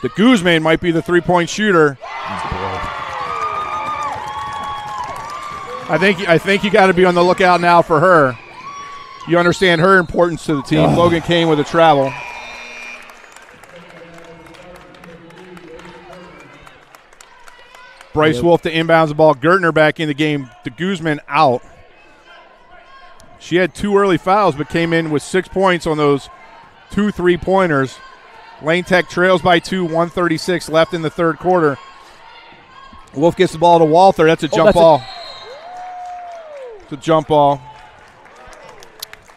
The Guzman might be the 3-point shooter. I think you got to be on the lookout now for her. You understand her importance to the team. Logan Kane with a travel. Bryce Wolf to inbounds the ball. Gertner back in the game. The Guzman out. She had 2 early fouls but came in with 6 points on those 2 3-pointers. Lane Tech trails by 2, 1:36 left in the third quarter. Wolf gets the ball to Walther. That's a jump ball. It's a jump ball.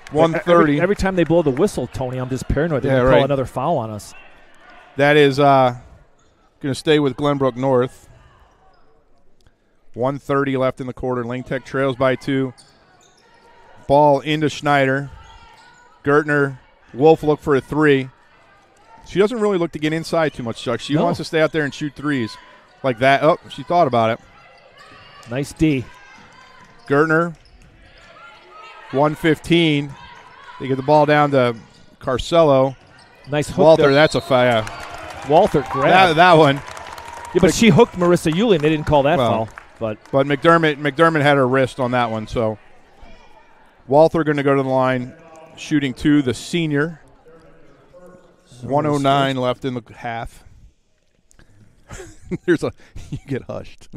1:30. Every time they blow the whistle, Tony, I'm just paranoid they're going to call another foul on us. That is going to stay with Glenbrook North. 1:30 left in the quarter. Lane Tech trails by 2. Ball into Schneider. Gertner. Wolf look for a 3. She doesn't really look to get inside too much, Chuck. She wants to stay out there and shoot threes like that. Oh, she thought about it. Nice D. Gertner. 1:15. They get the ball down to Carcelo. Nice hook. Walther, there. that's a foul. Walther grabbed. That one. Yeah, but she hooked Marissa Yulian. They didn't call that foul. But McDermott had her wrist on that one. So Walther going to go to the line, shooting 2, the senior. 1:09 left in the half. You get hushed.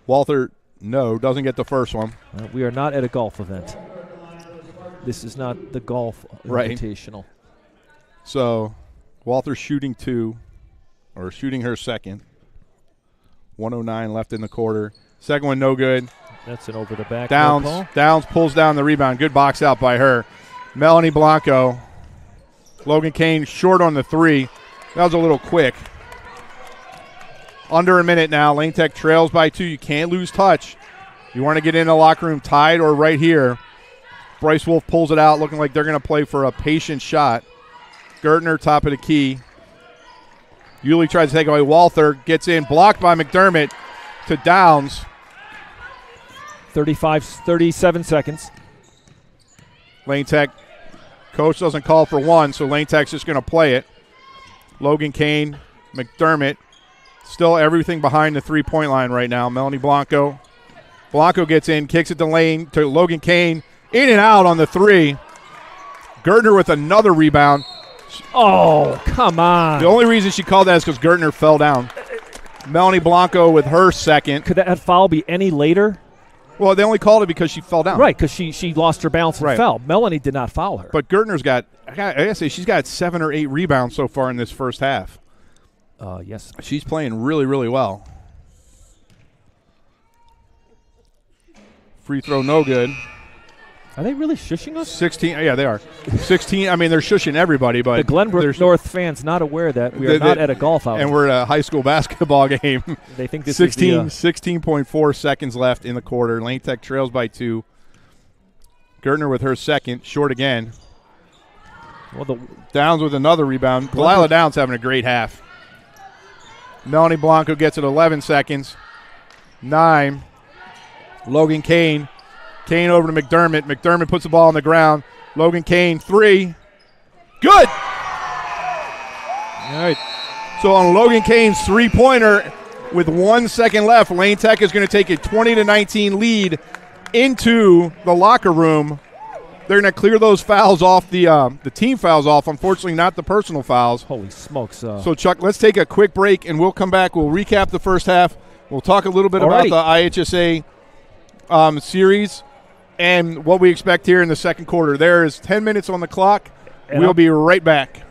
Walther, doesn't get the first one. We are not at a golf event. This is not the golf invitational. So Walther shooting 2, or shooting her second. 1:09 left in the quarter. Second one, no good. That's an over the back. Downs pulls down the rebound. Good box out by her. Melanie Blanco. Logan Kane short on the three. That was a little quick. Under a minute now. Lane Tech trails by 2. You can't lose touch. You want to get in the locker room tied or right here. Bryce Wolf pulls it out, looking like they're going to play for a patient shot. Gertner, top of the key. Yulee tries to take away. Walther gets in, blocked by McDermott to Downs. 37 seconds. Lane Tech, coach doesn't call for one, so Lane Tech's just going to play it. Logan Kane, McDermott, still everything behind the three-point line right now. Melanie Blanco. Blanco gets in, kicks it to Logan Kane. In and out on the three. Gertner with another rebound. Oh, come on. The only reason she called that is because Gertner fell down. Melanie Blanco with her second. Could that foul be any later? Well, they only called it because she fell down. Right, because she lost her balance and fell. Melanie did not foul her. But Gertner's got, I gotta say, she's got 7 or 8 rebounds so far in this first half. Yes. She's playing really, really well. Free throw, no good. Are they really shushing us? 16, yeah, they are. 16, I mean, they're shushing everybody, but the Glenbrook North fans not aware that we are not at a golf outing. And we're at a high school basketball game. They think this 16.4 seconds left in the quarter. Lane Tech trails by 2. Gertner with her second, short again. Well, Downs with another rebound. Delilah Downs having a great half. Melanie Blanco gets it 11 seconds. 9. Logan Kane. Kane over to McDermott. McDermott puts the ball on the ground. Logan Kane, 3. Good! All right. So on Logan Kane's three-pointer with 1 second left, Lane Tech is going to take a 20-19 lead into the locker room. They're going to clear those fouls off, the team fouls off. Unfortunately, not the personal fouls. Holy smokes. So, Chuck, let's take a quick break, and we'll come back. We'll recap the first half. We'll talk a little bit about the IHSA series and what we expect here in the second quarter. There is 10 minutes on the clock. We'll be right back.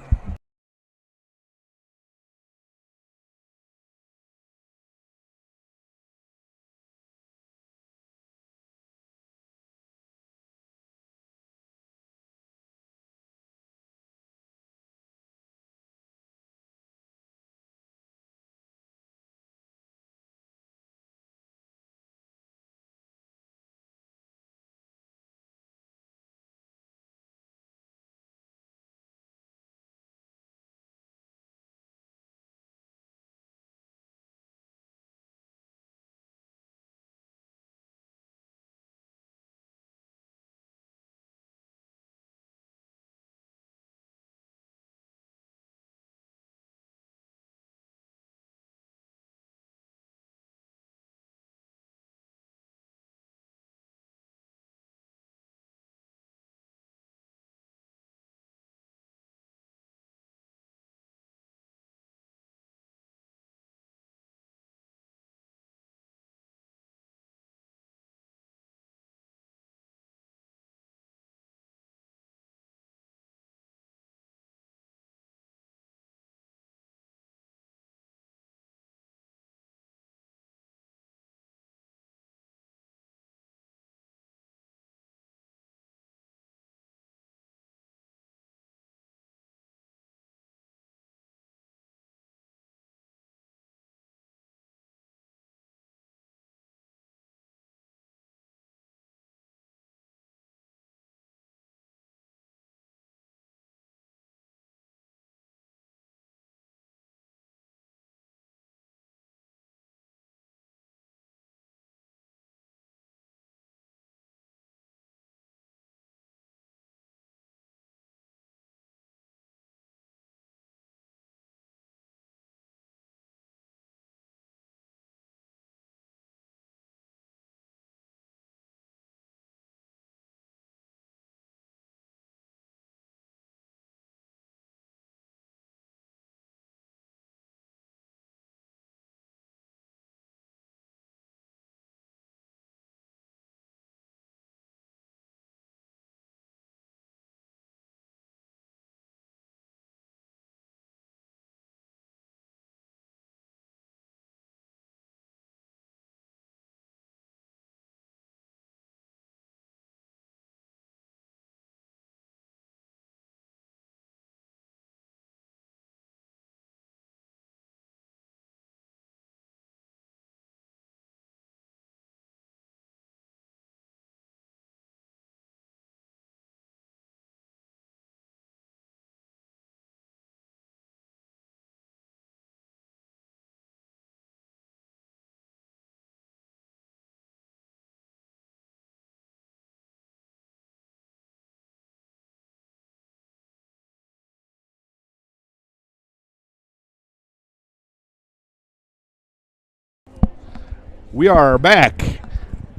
We are back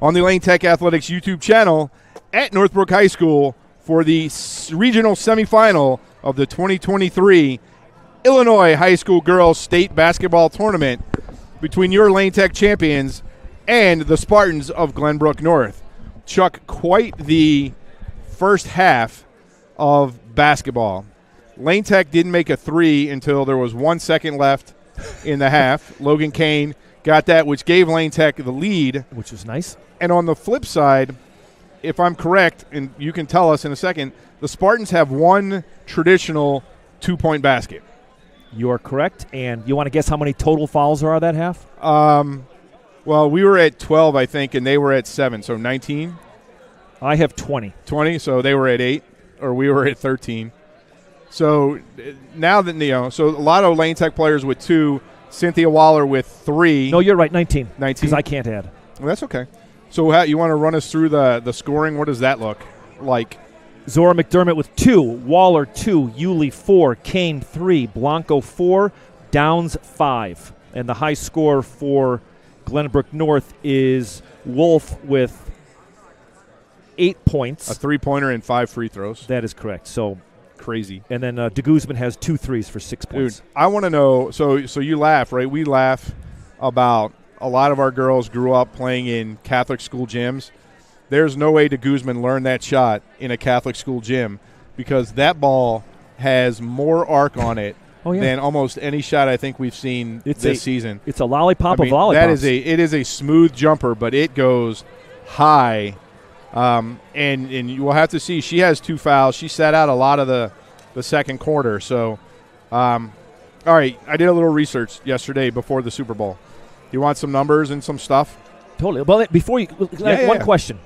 on the Lane Tech Athletics YouTube channel at Northbrook High School for the regional semifinal of the 2023 Illinois High School Girls State Basketball Tournament between your Lane Tech champions and the Spartans of Glenbrook North. Chuck, quite the first half of basketball. Lane Tech didn't make a three until there was 1 second left in the half. Logan Kane got that, which gave Lane Tech the lead. Which was nice. And on the flip side, if I'm correct, and you can tell us in a second, the Spartans have one traditional two-point basket. You are correct. And you want to guess how many total fouls there are that half? Well, we were at 12, I think, and they were at 7, so 19. I have 20. 20, so they were at 8, or we were at 13. So now that, so a lot of Lane Tech players with 2, Cynthia Waller with 3. No, you're right, 19. 19. Because I can't add. Well, that's okay. So you want to run us through the scoring? What does that look like? Zora McDermott with 2, Waller 2, Yulee 4, Kane 3, Blanco 4, Downs 5. And the high score for Glenbrook North is Wolf with 8 points. A 3-pointer and 5 free throws. That is correct. So crazy. And then De Guzman has 2 threes for 6 points. Dude, I want to know, so you laugh, right? We laugh about a lot of our girls grew up playing in Catholic school gyms. There's no way De Guzman learned that shot in a Catholic school gym because that ball has more arc on it than almost any shot I think we've seen this season. It's a lollipop of lollipops. It is a smooth jumper, but it goes high. And you will have to see. She has 2 fouls. She sat out a lot of the second quarter. So, all right, I did a little research yesterday before the Super Bowl. You want some numbers and some stuff? Totally. Well, before you, one question.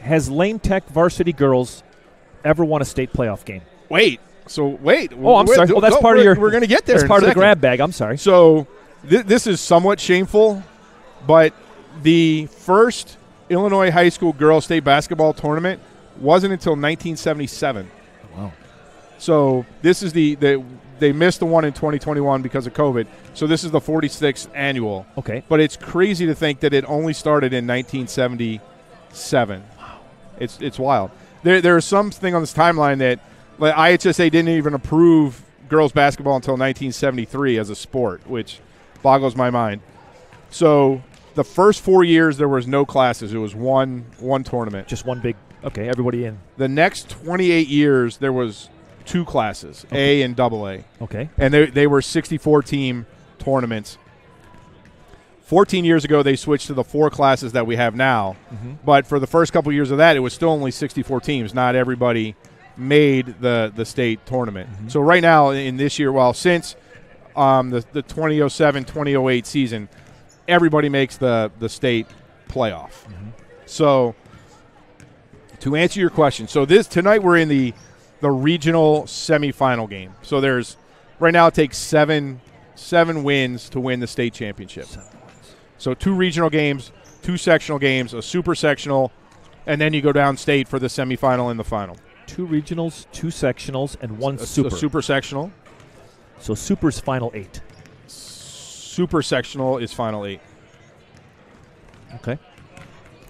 Has Lane Tech varsity girls ever won a state playoff game? Wait. Oh, I'm sorry. Well, that's part of your. We're going to get there. That's part of the grab bag. I'm sorry. So this is somewhat shameful, but the first Illinois high school girls state basketball tournament wasn't until 1977. Wow. So this is they missed the one in 2021 because of COVID. So this is the 46th annual. Okay. But it's crazy to think that it only started in 1977. Wow. It's wild. There's something on this timeline that IHSA didn't even approve girls basketball until 1973 as a sport, which boggles my mind. So the first 4 years there was no classes. It was one tournament. Just one big. Okay, everybody in. The next 28 years there was 2 classes, A and AA. Okay. And they were 64-team tournaments. 14 years ago, they switched to the 4 classes that we have now. Mm-hmm. But for the first couple years of that, it was still only 64 teams. Not everybody made the state tournament. Mm-hmm. So right now in this year, since the 2007-2008 season, everybody makes the state playoff. Mm-hmm. So to answer your question, tonight we're in the regional semifinal game. So there's right now it takes seven wins to win the state championship. So 2 regional games, 2 sectional games, a super sectional, and then you go down state for the semifinal and the final. 2 regionals, 2 sectionals, and 1 super. A super sectional. So super's final 8. Super sectional is final 8. Okay.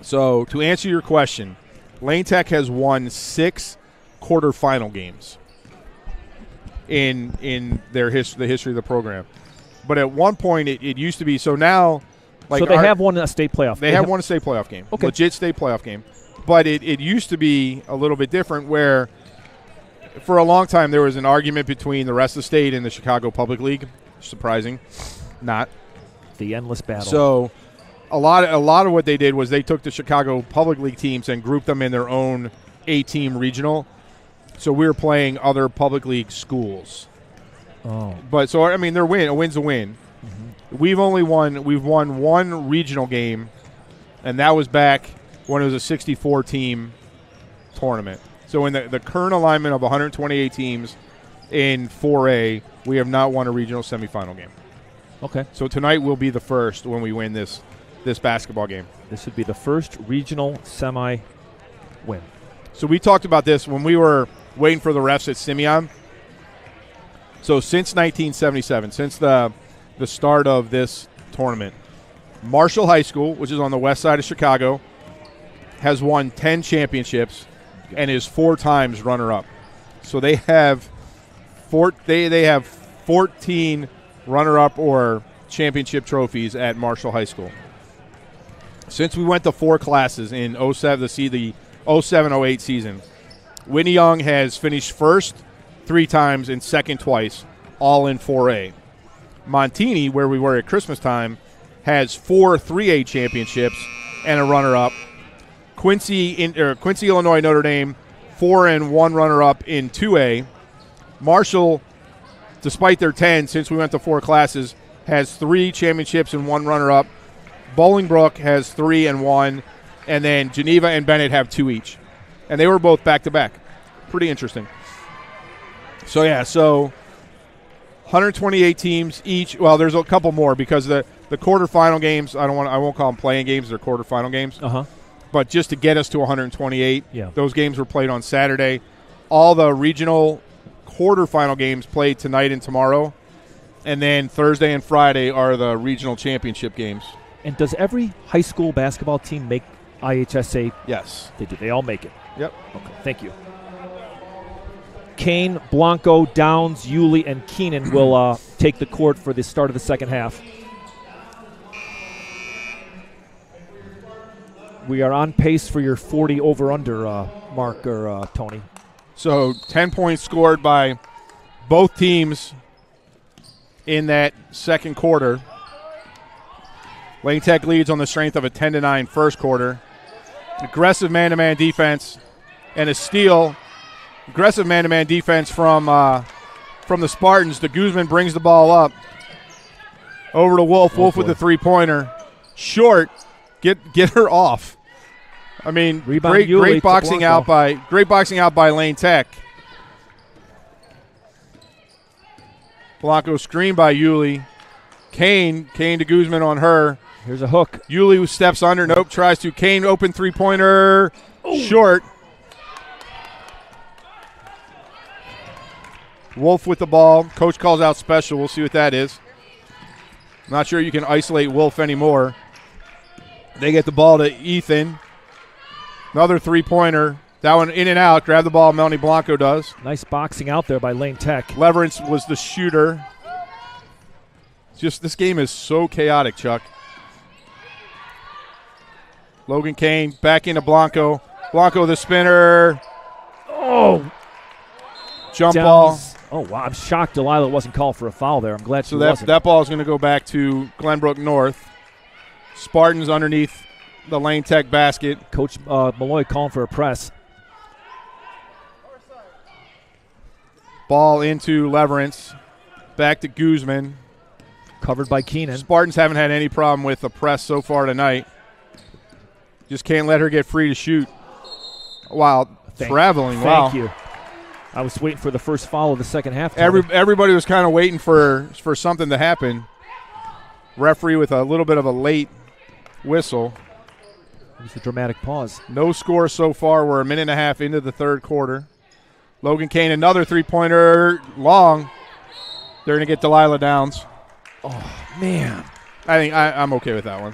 So to answer your question, Lane Tech has won 6 quarterfinal games in their the history of the program. But at one point it used to be, so now so they have won a state playoff. They have won a state playoff game. Okay. Legit state playoff game. But it used to be a little bit different where for a long time there was an argument between the rest of the state and the Chicago Public League. Surprising. Not. The endless battle. So a lot of what they did was they took the Chicago Public League teams and grouped them in their own 8-team regional. So we were playing other public league schools. Oh. But so I mean, a win's a win. Mm-hmm. We've won 1 regional game, and that was back when it was a 64-team tournament. So in the current alignment of 128 teams in 4A, we have not won a regional semifinal game. Okay. So tonight will be the first when we win this basketball game. This would be the first regional semi win. So we talked about this when we were waiting for the refs at Simeon. So since 1977, since the start of this tournament, Marshall High School, which is on the west side of Chicago, has won 10 championships and is 4 times runner-up. So they have they have 14 runner-up or championship trophies at Marshall High School. Since we went to 4 classes in the 07-08 season, Whitney Young has finished first 3 times and second twice, all in 4A. Montini, where we were at Christmas time, has 4 3A championships and a runner-up. Quincy, Illinois, Notre Dame, 4 and 1 runner-up in 2A. Marshall, despite their 10, since we went to 4 classes, has 3 championships and 1 runner-up. Bolingbrook has 3 and 1, and then Geneva and Bennett have 2 each. And they were both back-to-back. Pretty interesting. So 128 teams each. Well, there's a couple more because the quarterfinal games, I won't call them playing games, they're quarterfinal games. But just to get us to 128, those games were played on Saturday. All the regional quarterfinal games played tonight and tomorrow. And then Thursday and Friday are the regional championship games. And does every high school basketball team make IHSA? Yes. They do. They all make it. Yep. Okay, thank you. Kane, Blanco, Downs, Yulee, and Keenan will take the court for the start of the second half. We are on pace for your 40 over-under marker, Tony. So 10 points scored by both teams in that second quarter. Lane Tech leads on the strength of a 10-9 first quarter. Aggressive man-to-man defense and a steal. Aggressive man-to-man defense from the Spartans. De Guzman brings the ball up. Over to Wolf. Wolf with the three-pointer. Short. Get her off. I mean, great boxing out by Lane Tech. Blanco screened by Yulee. Kane to Guzman on her. Here's a hook. Yulee steps under. Nope, tries to. Kane open three-pointer. Short. Wolf with the ball. Coach calls out special. We'll see what that is. Not sure you can isolate Wolf anymore. They get the ball to Ethan. Another three-pointer. That one in and out. Grab the ball. Melanie Blanco does. Nice boxing out there by Lane Tech. Leverance was the shooter. Just this game is so chaotic, Chuck. Logan Kane back into Blanco. Blanco the spinner. Oh. Jump ball. Oh, wow. I'm shocked Delilah wasn't called for a foul there. I'm glad she wasn't. That ball is going to go back to Glenbrook North. Spartans underneath the Lane Tech basket. Coach Malloy calling for a press. Ball into Leverance. Back to Guzman. Covered by Keenan. Spartans haven't had any problem with the press so far tonight. Just can't let her get free to shoot. Wow, traveling. Thank you. I was waiting for the first foul of the second half. Everybody was kind of waiting for something to happen. Referee with a little bit of a late whistle. It was a dramatic pause. No score so far. We're a minute and a half into the third quarter. Logan Kane, another three-pointer, long. They're going to get Delilah Downs. Oh, man. I think I'm okay with that one.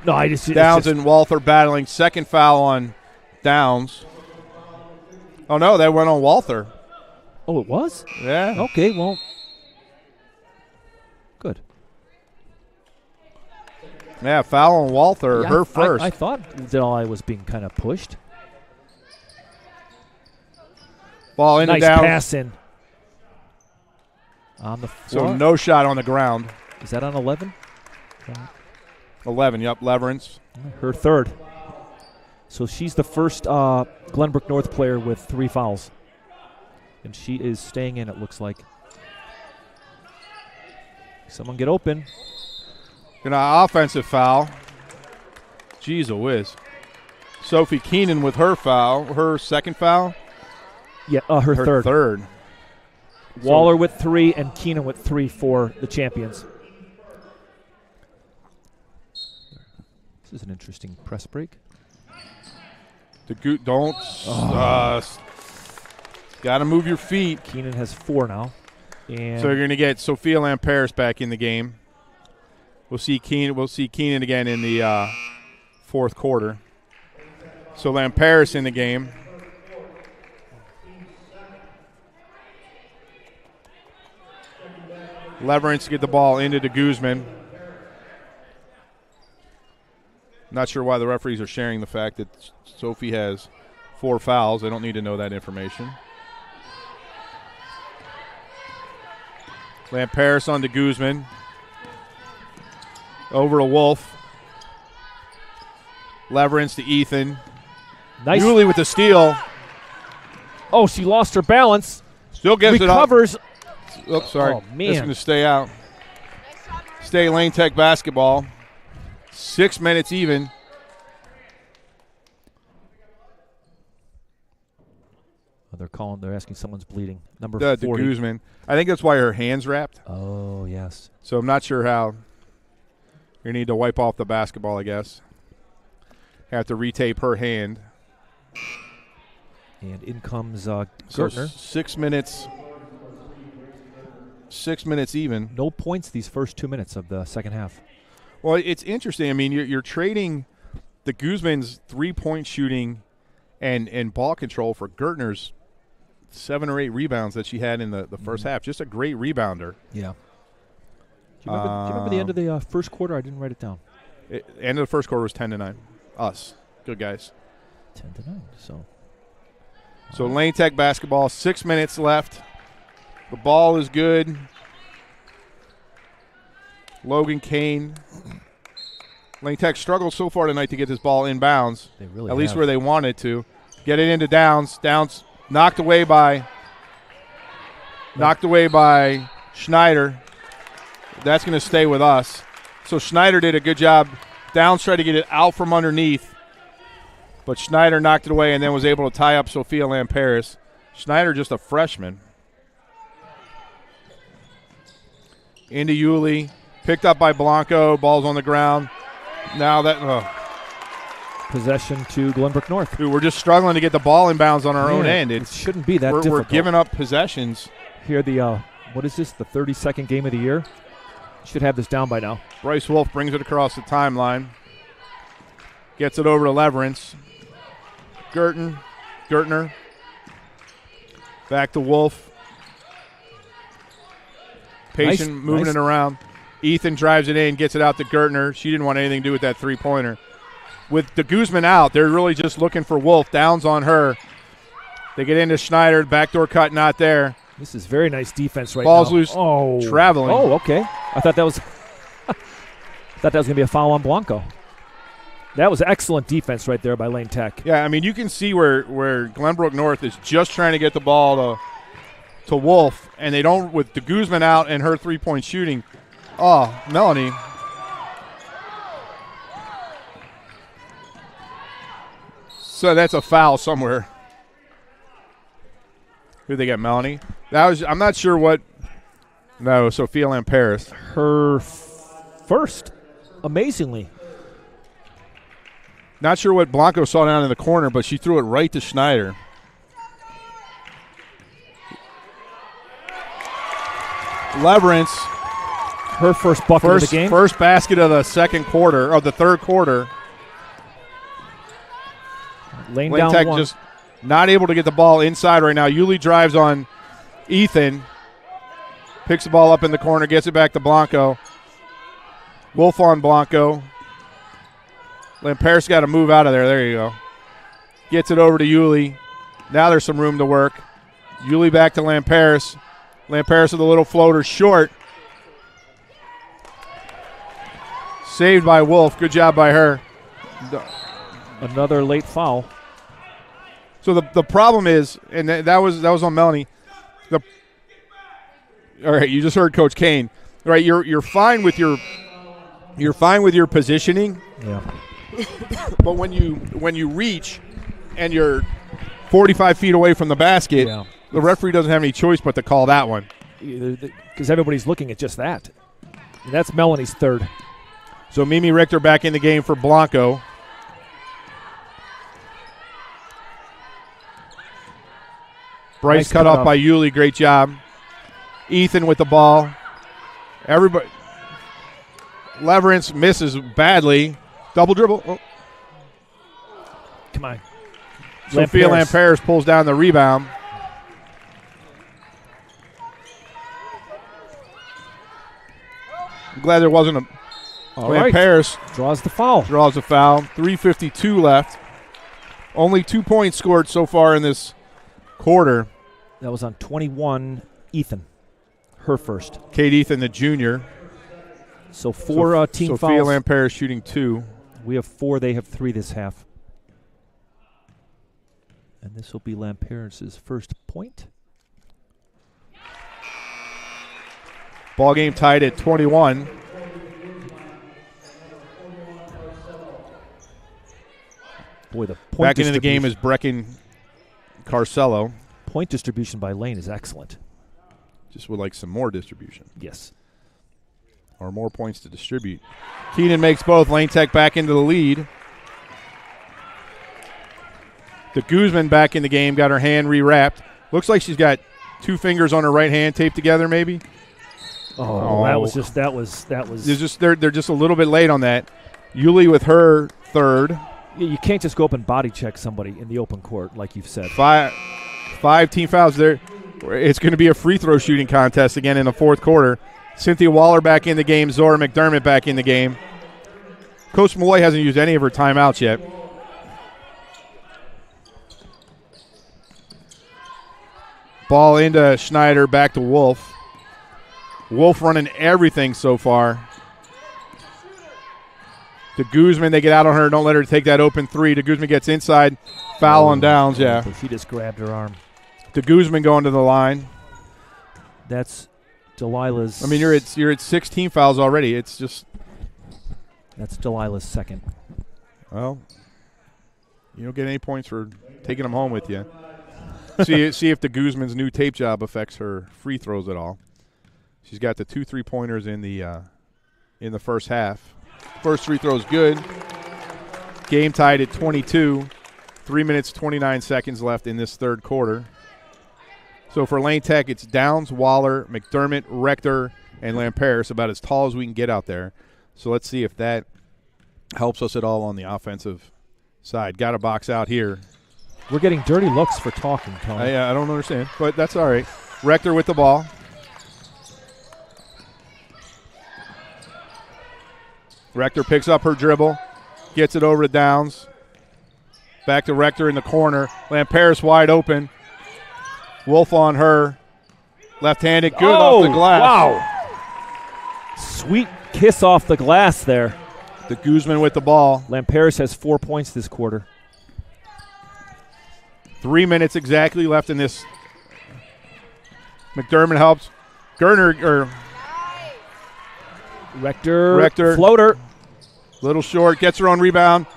No, I just Downs and Walther battling. Second foul on Downs. Oh, no, that went on Walther. Oh, it was? Yeah. Okay, well, good. Yeah, foul on Walther, her first. I thought Delilah was being kind of pushed. Ball into nice Downs. Pass in. On the floor. So no shot on the ground. Is that on 11? 11, yep, Leverance. Her third. So she's the first Glenbrook North player with 3 fouls. And she is staying in, it looks like. Someone get open. An offensive foul. Jeez, a whiz. Sophie Keenan with her foul. Her second foul? Yeah, her third. Waller with 3 and Keenan with 3 for the champions. This is an interesting press break. Got to move your feet. Keenan has 4 now. And so you're going to get Sophia Lamperis back in the game. We'll see Keenan again in the fourth quarter. So Lamperis in the game. Leverance get the ball into de Guzman. Not sure why the referees are sharing the fact that Sophie has 4 fouls. They don't need to know that information. Lamperis on de Guzman. Over to Wolf. Leverance to Ethan. Nice. Yulee with the steal. Oh, she lost her balance. Still gets Recovers. it up. Oops, sorry. Oh, man. That's going to stay out. Stay Lane Tech basketball. 6 minutes even. Oh, they're asking someone's bleeding. Number De 40. Guzman. I think that's why her hand's wrapped. Oh, yes. So I'm not sure how. You need to wipe off the basketball, I guess. Have to retape her hand. And in comes So Gertner. 6 minutes. 6 minutes even. No points these first 2 minutes of the second half. Well, it's interesting. I mean, you're trading the Guzman's 3-point shooting and ball control for Gertner's 7 or 8 rebounds that she had in the first half. Just a great rebounder. Yeah. Do you remember the end of the first quarter? I didn't write it down. End of the first quarter was 10-9. Us. Good guys. 10-9. So Lane Tech basketball, 6 minutes left. The ball is good. Logan Kane. Lane Tech struggled so far tonight to get this ball inbounds. They really at least have. where they wanted to. Get it into Downs. Downs knocked away by Schneider. That's going to stay with us. So Schneider did a good job. Downs tried to get it out from underneath, but Schneider knocked it away and then was able to tie up Sophia Lamperis. Schneider just a freshman. Into Yulee. Picked up by Blanco. Ball's on the ground. Now that Possession to Glenbrook North. dude, we're just struggling to get the ball inbounds on our own end. It shouldn't be that we're difficult. giving up possessions. Here, what is this, the 32nd game of the year? Should have this down by now. Bryce Wolf brings it across the timeline. Gets it over to Leverance. Gertner. Back to Wolf. Patient moving it around. Ethan drives it in, gets it out to Gertner. She didn't want anything to do with that three-pointer. With de Guzman out, they're really just looking for Wolf. Downs on her. They get into Schneider. Backdoor cut not there. This is very nice defense right Ball's now. loose. Oh, Traveling. Oh, okay. I thought that was going to be a foul on Blanco. That was excellent defense right there by Lane Tech. Yeah, I mean, you can see where Glenbrook North is just trying to get the ball to Wolf, and they don't, with de Guzman out and her three-point shooting. Oh, Melanie. So that's a foul somewhere. Who they get, Melanie? I'm not sure what. No, Sophia Lamperis. Her first, amazingly. Not sure what Blanco saw down in the corner, but she threw it right to Schneider. Leverance. Her first bucket of the game. First basket of the third quarter. Lane Lane down Tech one. just not able to get the ball inside right now. Yulee drives on Ethan. Picks the ball up in the corner, gets it back to Blanco. Wolf on Blanco. Lamperis got to move out of there. There you go. Gets it over to Yulee. Now there's some room to work. Yulee back to Lamperis. Lamperis with a little floater short. Saved by Wolf. Good job by her. Another late foul. So the problem is, and that was on Melanie. All right, you just heard Coach Kane. All right, you're fine with your positioning. Yeah. But when you reach and you're 45 feet away from the basket, the referee doesn't have any choice but to call that one. Because everybody's looking at just that. And that's Melanie's third. So Mimi Richter back in the game for Blanco. Bryce Nice cut off by Yulee. Great job. Ethan with the ball. Leverance misses badly. Double dribble. Oh. Come on. Sophia Lamperis pulls down the rebound. I'm glad there wasn't a Lamperis draws the foul. Draws the foul. 3:52 left. Only 2 points scored so far in this quarter. That was on 21, Ethan. Her first. Kate Ethan, the junior. So four team fouls. Sophia Lamperis shooting 2. We have 4. They have 3 this half. And this will be Lamperis' first point. Ball game tied at 21. Boy, the point back into the game is Brecken Carcello. Point distribution by Lane is excellent. Just would like some more distribution. Yes. Or more points to distribute. Keenan makes both. Lane Tech back into the lead. The Guzman back in the game, got her hand rewrapped. Looks like she's got 2 fingers on her right hand taped together, maybe. Oh, that was. They're just a little bit late on that. Yuli with her third. You can't just go up and body check somebody in the open court, like you've said. Five team fouls there. It's going to be a free throw shooting contest again in the fourth quarter. Cynthia Waller back in the game. Zora McDermott back in the game. Coach Malloy hasn't used any of her timeouts yet. Ball into Schneider, back to Wolf. Wolf running everything so far. To Guzman, they get out on her. Don't let her take that open 3. De Guzman gets inside. Foul on downs, yeah. She just grabbed her arm. De Guzman going to the line. That's Delilah's. I mean, you're at 16 fouls already. It's just. That's Delilah's second. Well, you don't get any points for taking them home with you. See if De Guzman's new tape job affects her free throws at all. She's got the 2 3-pointers in the first half. First free throw is good. Game tied at 22. 3 minutes, 29 seconds left in this third quarter. So for Lane Tech, it's Downs, Waller, McDermott, Rector, and Lamperis, about as tall as we can get out there. So let's see if that helps us at all on the offensive side. Got a box out here. We're getting dirty looks for talking, Tony. I don't understand, but that's all right. Rector with the ball. Rector picks up her dribble, gets it over to Downs. Back to Rector in the corner. Lamperis wide open. Wolf on her. Left-handed, good off the glass. Wow. Sweet kiss off the glass there. De Guzman with the ball. Lamperis has 4 points this quarter. 3 minutes exactly left in this. McDermott helps. Rector. Floater. Little short, gets her own rebound.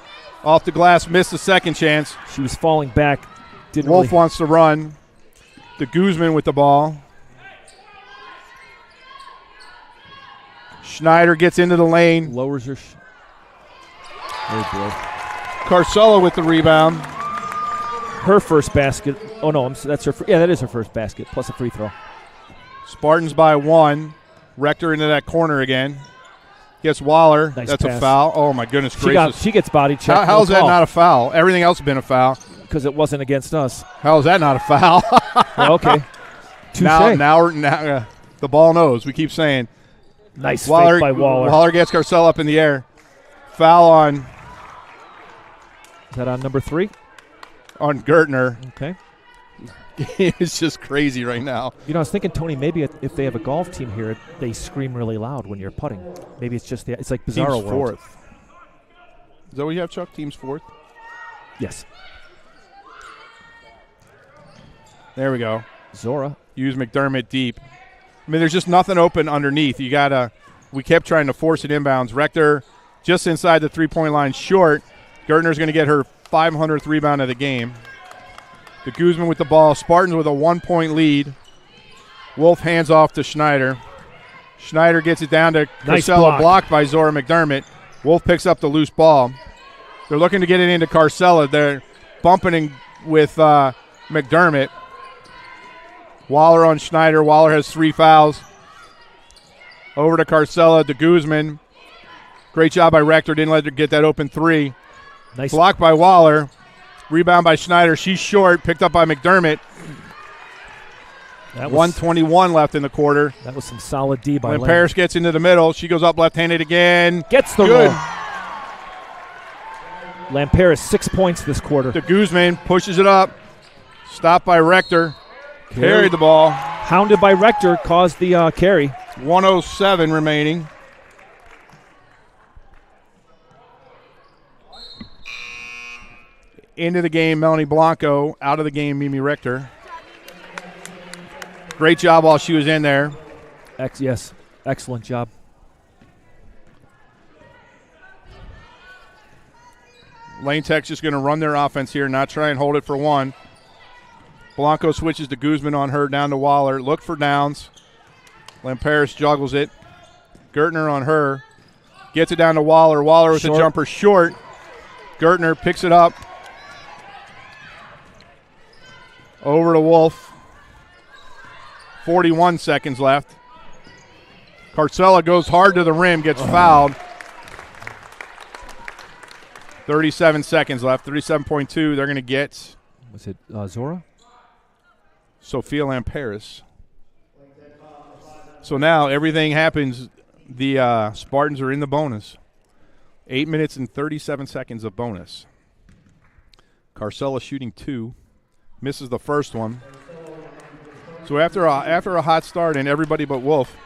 Off the glass, missed the second chance. She was falling back. Wolf wants to run. De Guzman with the ball. Schneider gets into the lane. Lowers her. Oh, boy. Carcello with the rebound. Her first basket. Oh, no, that's her. Yeah, that is her first basket, plus a free throw. Spartans by 1. Rector into that corner again. Gets Waller. Nice That's pass. a foul. Oh, my goodness gracious. She gets body checked. How is that not a foul? Everything else has been a foul. Because it wasn't against us. How is that not a foul? Well, okay. Touche. Now the ball knows. We keep saying. Nice fake by Waller. Waller gets Carcel up in the air. Foul on. Is that on number 3? On Gertner. Okay. It's just crazy right now. You know, I was thinking, Tony, maybe if they have a golf team here, they scream really loud when you're putting. Maybe it's just it's like Bizarro Team's World. 4th. Is that what you have, Chuck? Team's 4th? Yes. There we go. Zora. Use McDermott deep. I mean, there's just nothing open underneath. We kept trying to force it inbounds. Rector just inside the 3-point line short. Gertner's going to get her 500th rebound of the game. De Guzman with the ball. Spartans with a 1-point lead. Wolf hands off to Schneider. Schneider gets it down to Carcella, blocked by Zora McDermott. Wolf picks up the loose ball. They're looking to get it into Carcella. They're bumping with McDermott. Waller on Schneider. Waller has 3 fouls. Over to Carcella. De Guzman Great job by Rector. Didn't let her get that open three. Nice. Blocked by Waller. Rebound by Schneider. She's short. Picked up by McDermott. That was, 1:21 left in the quarter. that was some solid D by When Lane. Paris gets into the middle, she goes up left-handed again. Gets the Good. roll. Lamperis 6 points this quarter. To Guzman. Pushes it up. Stopped by Rector. Carried the ball. Hounded by Rector, caused the carry. 1:07 remaining. Into the game, Melanie Blanco. Out of the game, Mimi Rector. Great job while she was in there. Yes, excellent job. Lane Tech's just going to run their offense here, not try and hold it for one. Blanco switches to Guzman on her, down to Waller. Look for downs. Lamperis juggles it. Gertner on her. Gets it down to Waller. Waller with Short. a jumper short. Gertner picks it up. Over to Wolf. 41 seconds left. Carcella goes hard to the rim, gets fouled. 37 seconds left. 37.2. They're going to get Was it Zora? Sophia Lamperis. So now everything happens. The Spartans are in the bonus. 8 minutes and 37 seconds of bonus. Carcella shooting 2. Misses the first one. So after a hot start and everybody but Wolf.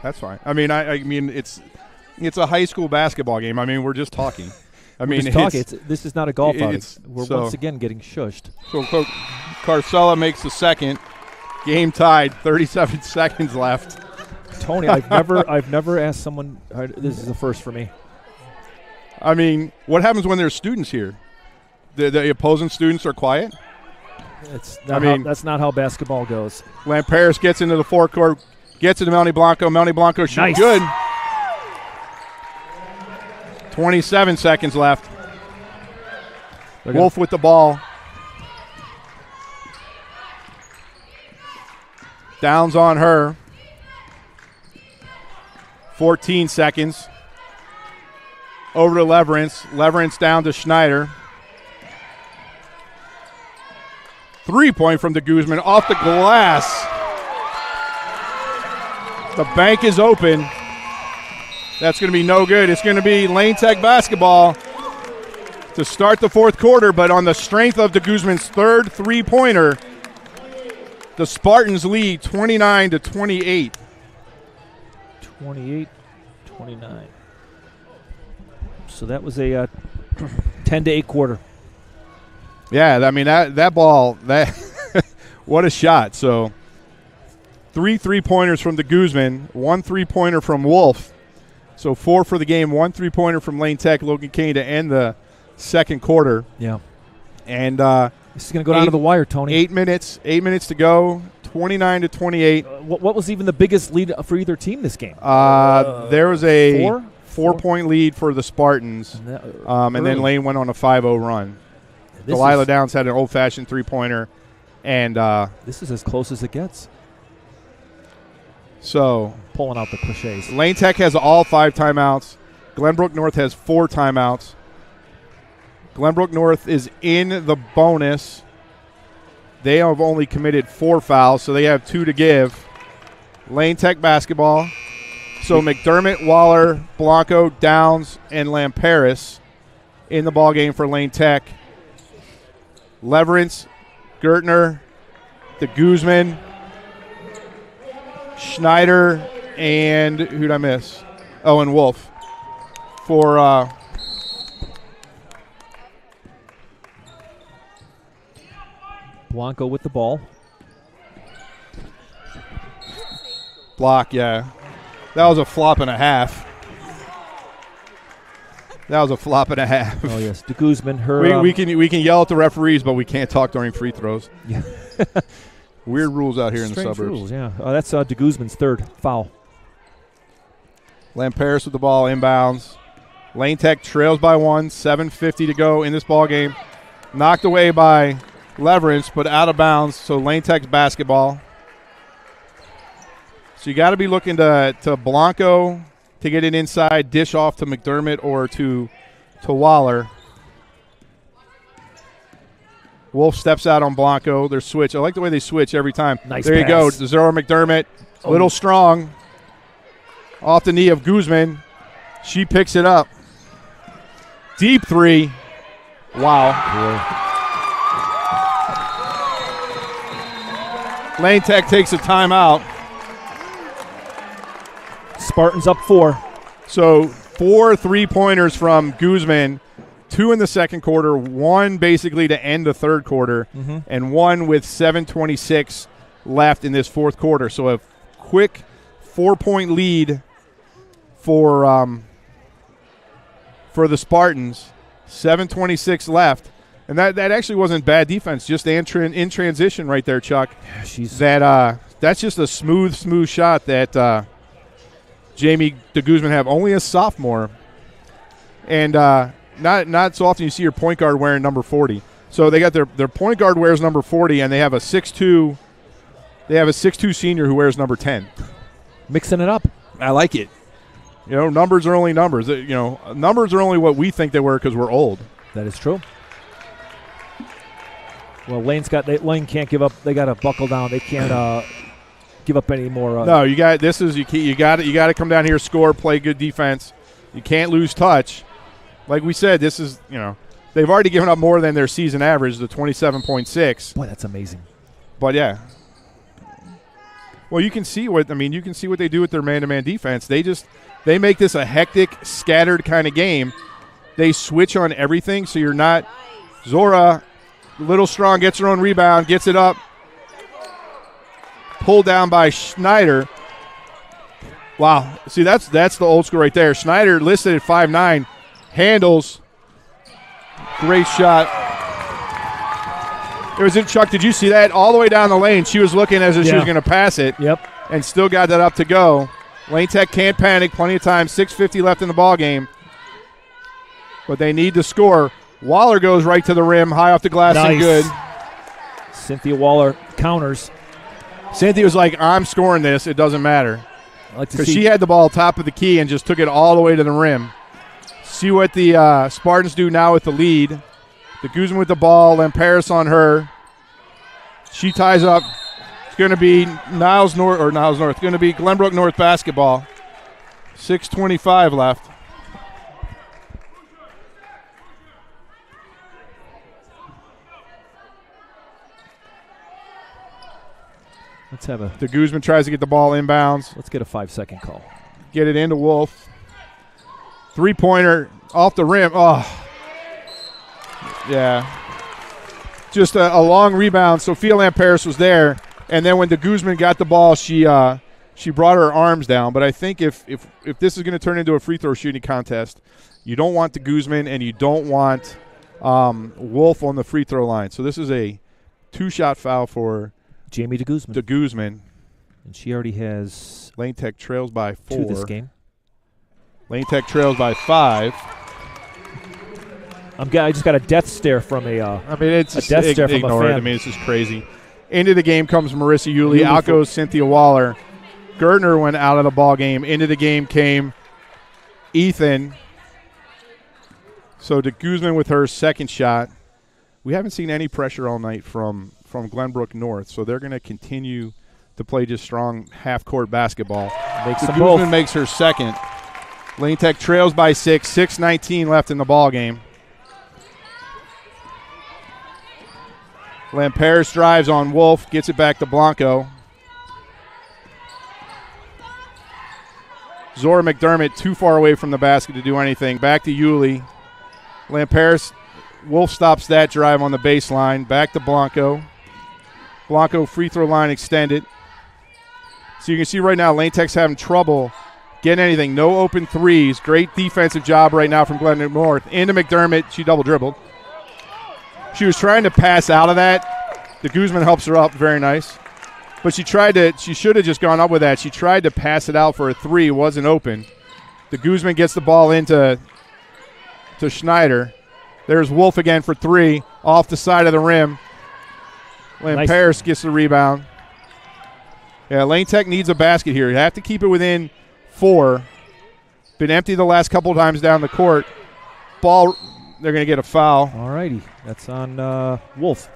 That's fine. I mean it's a hhigh school basketball game. I mean, we're just talking. This is not a golf outing. We're so- once again getting shushed. So Carcella makes the second. Game tied. 37 seconds left. Tony, I've never asked someone. This is the first for me. I mean, what happens when there's students here? The opposing students are quiet? That's not how basketball goes. Lamperis gets into the forecourt, gets into Melanie Blanco. Melanie Blanco shoots Nice. good. 27 seconds left. Wolf with the ball. Downs on her. 14 seconds. Over to Leverance. Leverance down to Schneider. 3-point from the Guzman off the glass. The bank is open. That's going to be no good. It's going to be Lane Tech basketball to start the fourth quarter, but on the strength of the Guzman's third 3-pointer, the Spartans lead 29-28. 28-29. So that was a 10-8 quarter. Yeah, I mean, that ball, what a shot. So 3 3-pointers from the Guzman, 1 3-pointer from Wolf. So 4 for the game, 1 3-pointer from Lane Tech, Logan Kane to end the second quarter. Yeah. And this is going to go down to the wire, Tony. 8 minutes to go, 29-28. What was even the biggest lead for either team this game? There was a 4? 4-point lead for the Spartans, and then Lane went on a 5-0 run. Delilah Downs had an old-fashioned 3-pointer, and this is as close as it gets. So Pulling out the cliches. Lane Tech has all 5 timeouts. Glenbrook North has 4 timeouts. Glenbrook North is in the bonus. They have only committed 4 fouls, so they have 2 to give. Lane Tech basketball. So McDermott, Waller, Blanco, Downs, and Lamperis in the ballgame for Lane Tech. Leverance, Gertner, the Guzman, Schneider, and who'd I miss? Oh, and Wolf for Blanco with the ball. block, yeah. That was a flop and a half. That was a flop and a half. Oh, yes. De Guzman, her. We can yell at the referees, but we can't talk during free throws. Yeah. Weird rules out here in the Strange suburbs. rules, yeah. That's De Guzman's third foul. Lamperis with the ball inbounds. Lane Tech trails by 1, 7:50 to go in this ball game. Knocked away by Leverance, but out of bounds, so Lane Tech's basketball. So you got to be looking to Blanco to get it inside, dish off to McDermott or to Waller. Wolf steps out on Blanco. Their switch. I like the way they switch every time. Nice there pass. You go. Zora McDermott, little strong. Off the knee of Guzman. She picks it up. Deep three. Wow. Lane Tech takes a timeout. Spartans up 4. So 4 3-pointers from Guzman, 2 in the second quarter, 1 basically to end the third quarter, and 1 with 7:26 left in this fourth quarter. So a quick 4-point lead for the Spartans. 7:26 left. And that actually wasn't bad defense, just in transition right there, Chuck. Yeah, that's just a smooth shot that Jamie DeGuzman have. Only a sophomore. And not so often you see your point guard wearing number 40. So they got their point guard wears number 40, and they have a 6'2". They have a 6'2" senior who wears number 10. Mixing it up. I like it. You know, numbers are only numbers. You know, numbers are only what we think they were because we're old. That is true. Well, Lane can't give up. They got to buckle down. They can't give up any more. No, you got this. You got to come down here, score, play good defense. You can't lose touch. Like we said, this is, you know, they've already given up more than their season average, the 27.6. Boy, that's amazing. But yeah. Well, you can see what they do with their man-to-man defense. They make this a hectic, scattered kind of game. They switch on everything, so you're not Zora, little strong, gets her own rebound, gets it up. Pulled down by Schneider. Wow. See, that's the old school right there. Schneider listed at 5'9", handles. Great shot. It was in Chuck. Did you see that? All the way down the lane. She was looking as if she was going to pass it. Yep. And still got that up to go. Lane Tech can't panic. Plenty of time. 6:50 left in the ball game. But they need to score. Waller goes right to the rim, high off the glass and good. Cynthia Waller counters. Cynthia was like, I'm scoring this. It doesn't matter. Because she had the ball top of the key and just took it all the way to the rim. See what the Spartans do now with the lead. The Guzman with the ball, Lamperis on her. She ties up. It's going to be Niles North. It's going to be Glenbrook North basketball. 6:25 left. Let's have a. The Guzman tries to get the ball inbounds. Let's get a 5-second call. Get it into Wolf. 3-pointer off the rim. Oh. Yeah. Just a long rebound. Sophia Lamperis was there. And then when the Guzman got the ball, she brought her arms down. But I think if this is going to turn into a free throw shooting contest, you don't want the Guzman and you don't want Wolf on the free throw line. So this is a 2-shot foul for Jamie DeGuzman. And she already has Lane Tech trails by 4. 2 this game. Lane Tech trails by 5. I just got a death stare from a death stare from a fan. I mean, it's just crazy. Into the game comes Marissa Yulee. Out goes Cynthia Waller. Gertner went out of the ball game. Into the game came Ethan. So DeGuzman with her second shot. We haven't seen any pressure all night from Glenbrook North, so they're going to continue to play just strong half-court basketball. DeGuzman makes her second. Lane Tech trails by 6. 6:19 left in the ball game. Lamperis drives on Wolf, gets it back to Blanco. Zora McDermott too far away from the basket to do anything. Back to Yulee. Lamperis, Wolf stops that drive on the baseline. Back to Blanco. Blanco free throw line extended. So you can see right now Lane Tech's having trouble getting anything. No open threes. Great defensive job right now from Glenbrook North. Into McDermott. She double dribbled. She was trying to pass out of that. The Guzman helps her up. Very nice. But she should have just gone up with that. She tried to pass it out for a 3. It wasn't open. The Guzman gets the ball into Schneider. There's Wolf again for 3. Off the side of the rim. Lamperis gets the rebound. Yeah, Lane Tech needs a basket here. You have to keep it within 4. Been empty the last couple times down the court. Ball, they're going to get a foul. All righty. That's on Wolf.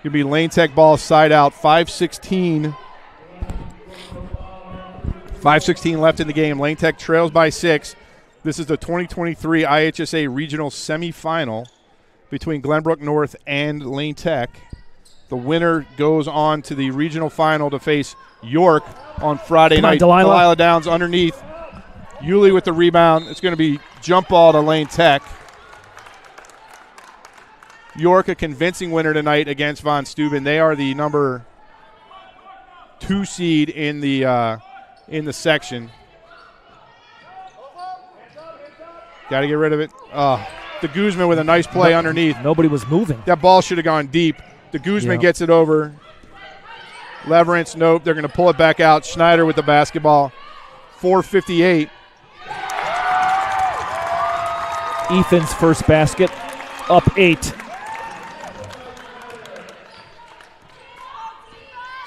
Going to be Lane Tech ball side out. 5:16 left in the game. Lane Tech trails by 6. This is the 2023 IHSA Regional Semifinal between Glenbrook North and Lane Tech. The winner goes on to the regional final to face York on Friday night. Delilah Downs underneath. Yulee with the rebound. It's going to be jump ball to Lane Tech. York a convincing winner tonight against Von Steuben. They are the number 2 seed in the section. Got to get rid of it. De Guzman with a nice play underneath. Nobody was moving. That ball should have gone deep. De Guzman gets it over. Leverance, nope. They're going to pull it back out. Schneider with the basketball. 4:58. Ethan's first basket, up 8.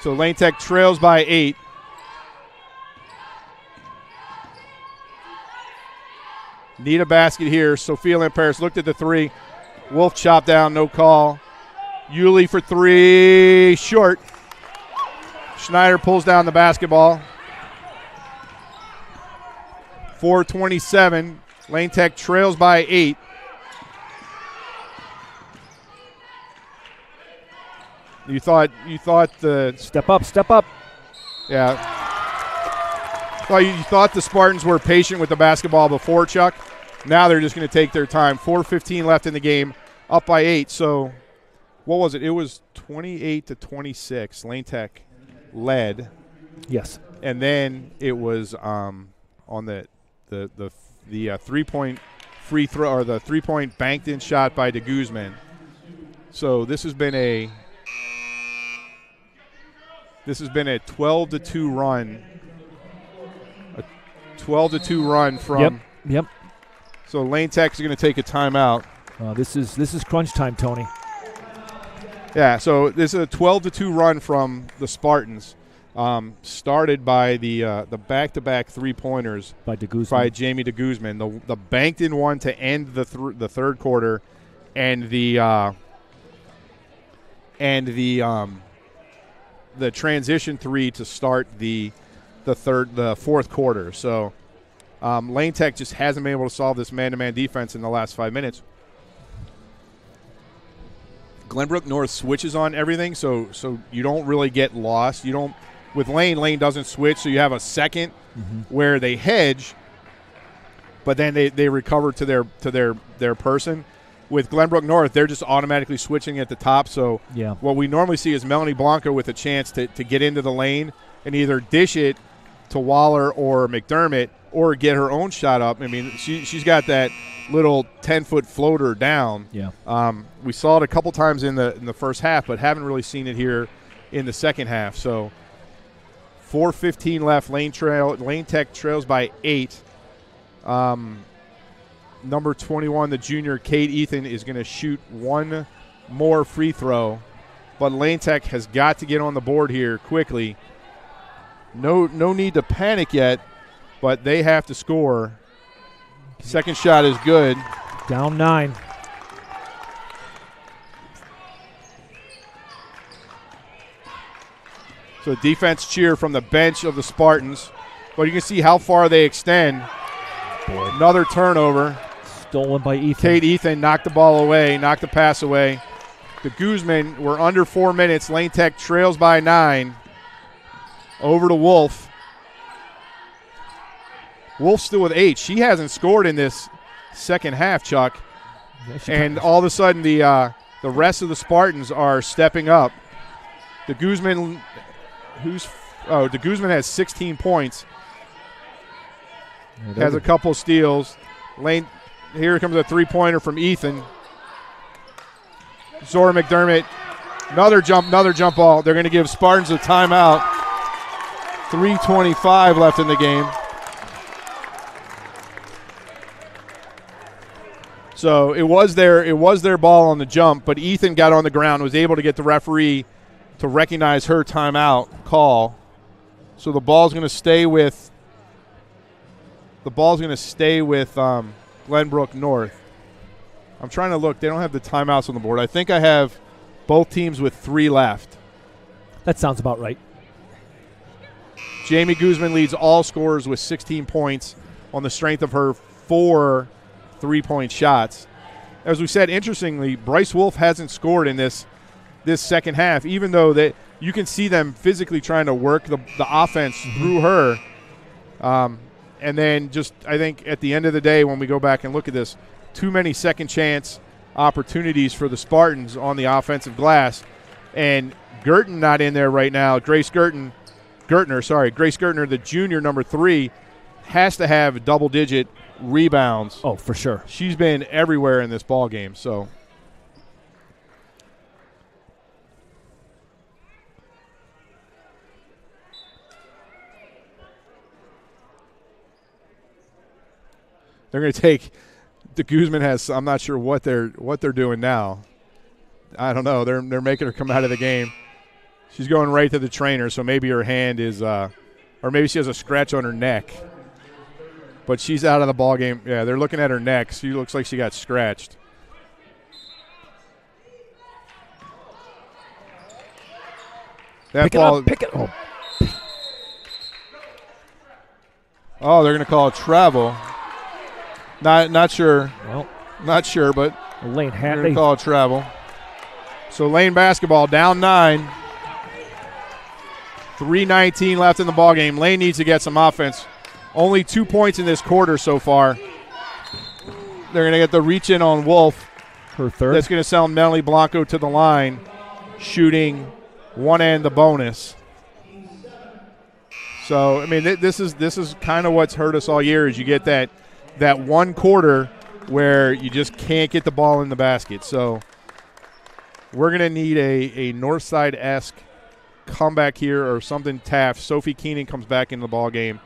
So Lane Tech trails by 8. Need a basket here. Sophia Lamperis looked at the 3. Wolf chopped down, no call. Yulee for 3, short. Schneider pulls down the basketball. 4:27. Lane Tech trails by 8. You thought the Step up. yeah. Well, you thought the Spartans were patient with the basketball before, Chuck. Now they're just going to take their time. 4:15 left in the game, up by 8. So, what was it? It was 28-26. Lane Tech led. Yes. And then it was on the 3-point free throw, or the 3-point banked in shot by De Guzman. So this has been a 12-2 run. A 12-2 run from. Yep. So Lane Tech is going to take a timeout. This is crunch time, Tony. Yeah. So this is a 12-2 run from the Spartans. Started by the back-to-back 3-pointers by De Guzman. By Jamie De Guzman. The banked in one to end the third quarter, and the transition 3 to start the fourth quarter. So Lane Tech just hasn't been able to solve this man-to-man defense in the last 5 minutes. Glenbrook North switches on everything, so you don't really get lost. You don't. With Lane doesn't switch, so you have a second where they hedge, but then they recover to their person. With Glenbrook North, they're just automatically switching at the top. So what we normally see is Melanie Blanco with a chance to get into the lane and either dish it to Waller or McDermott or get her own shot up. I mean, she's got that little 10-foot floater down. Yeah. We saw it a couple times in the first half, but haven't really seen it here in the second half. So 4:15 left. Lane Tech trails by 8. Number 21, the junior, Kate Ethan, is going to shoot one more free throw. But Lane Tech has got to get on the board here quickly. No need to panic yet, but they have to score. Second shot is good. Down 9. So defense cheer from the bench of the Spartans. But you can see how far they extend. Boy. Another turnover. Stolen by Ethan. Kate Ethan knocked the ball away, knocked the pass away. The Guzman, we're under 4 minutes. Lane Tech trails by 9. Over to Wolf. Wolf still with 8. She hasn't scored in this second half, Chuck. Yeah, and all of a sudden the rest of the Spartans are stepping up. De Guzman has 16 points. Yeah, has a couple steals. Here comes a 3-pointer from Ethan. Zora McDermott, another jump ball. They're going to give Spartans a timeout. 3:25 left in the game. So it was their ball on the jump, but Ethan got on the ground, was able to get the referee to recognize her timeout call. So the ball's going to stay with Glenbrook North. I'm trying to look. They don't have the timeouts on the board. I think I have both teams with 3 left. That sounds about right. Jamie Guzman leads all scorers with 16 points on the strength of her 4 3-point shots. As we said, interestingly, Bryce Wolf hasn't scored in this second half, even though that you can see them physically trying to work the offense through her. And then just I think at the end of the day when we go back and look at this, too many second chance opportunities for the Spartans on the offensive glass. And Gerton not in there right now. Grace Gertner, the junior, number 3, has to have double-digit rebounds. Oh, for sure. She's been everywhere in this ball game. So they're going to take the Guzman has. I'm not sure what they're doing now. I don't know. They're making her come out of the game. She's going right to the trainer, so maybe her hand is, or maybe she has a scratch on her neck. But she's out of the ball game. Yeah, they're looking at her neck. She looks like she got scratched. That ball. Pick it up. Oh, they're going to call it travel. Not sure. Well, not sure, but Lane they're going to call it travel. So Lane basketball down 9. 3:19 left in the ball game. Lane needs to get some offense. Only 2 points in this quarter so far. They're going to get the reach in on Wolf. Her third. That's going to send Melanie Blanco to the line, shooting one and the bonus. So I mean, this is kind of what's hurt us all year. Is you get that one quarter where you just can't get the ball in the basket. So we're going to need a Northside-esque comeback here or something. Taft. Sophie Keenan comes back into the ball game.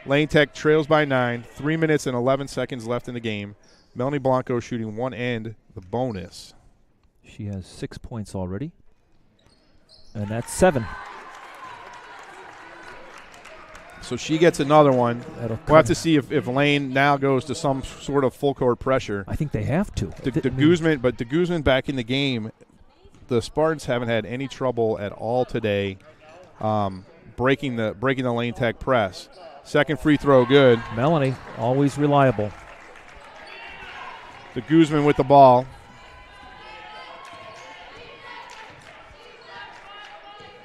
Lane Tech trails by 9. 3 minutes and 11 seconds left in the game. Melanie Blanco shooting one and the bonus. She has 6 points already. And that's 7. So she gets another one. We'll have to see if Lane now goes to some sort of full court pressure. I think they have to. The Guzman back in the game. The Spartans haven't had any trouble at all today breaking the Lane Tech press. Second free throw good. Melanie, always reliable. The Guzman with the ball.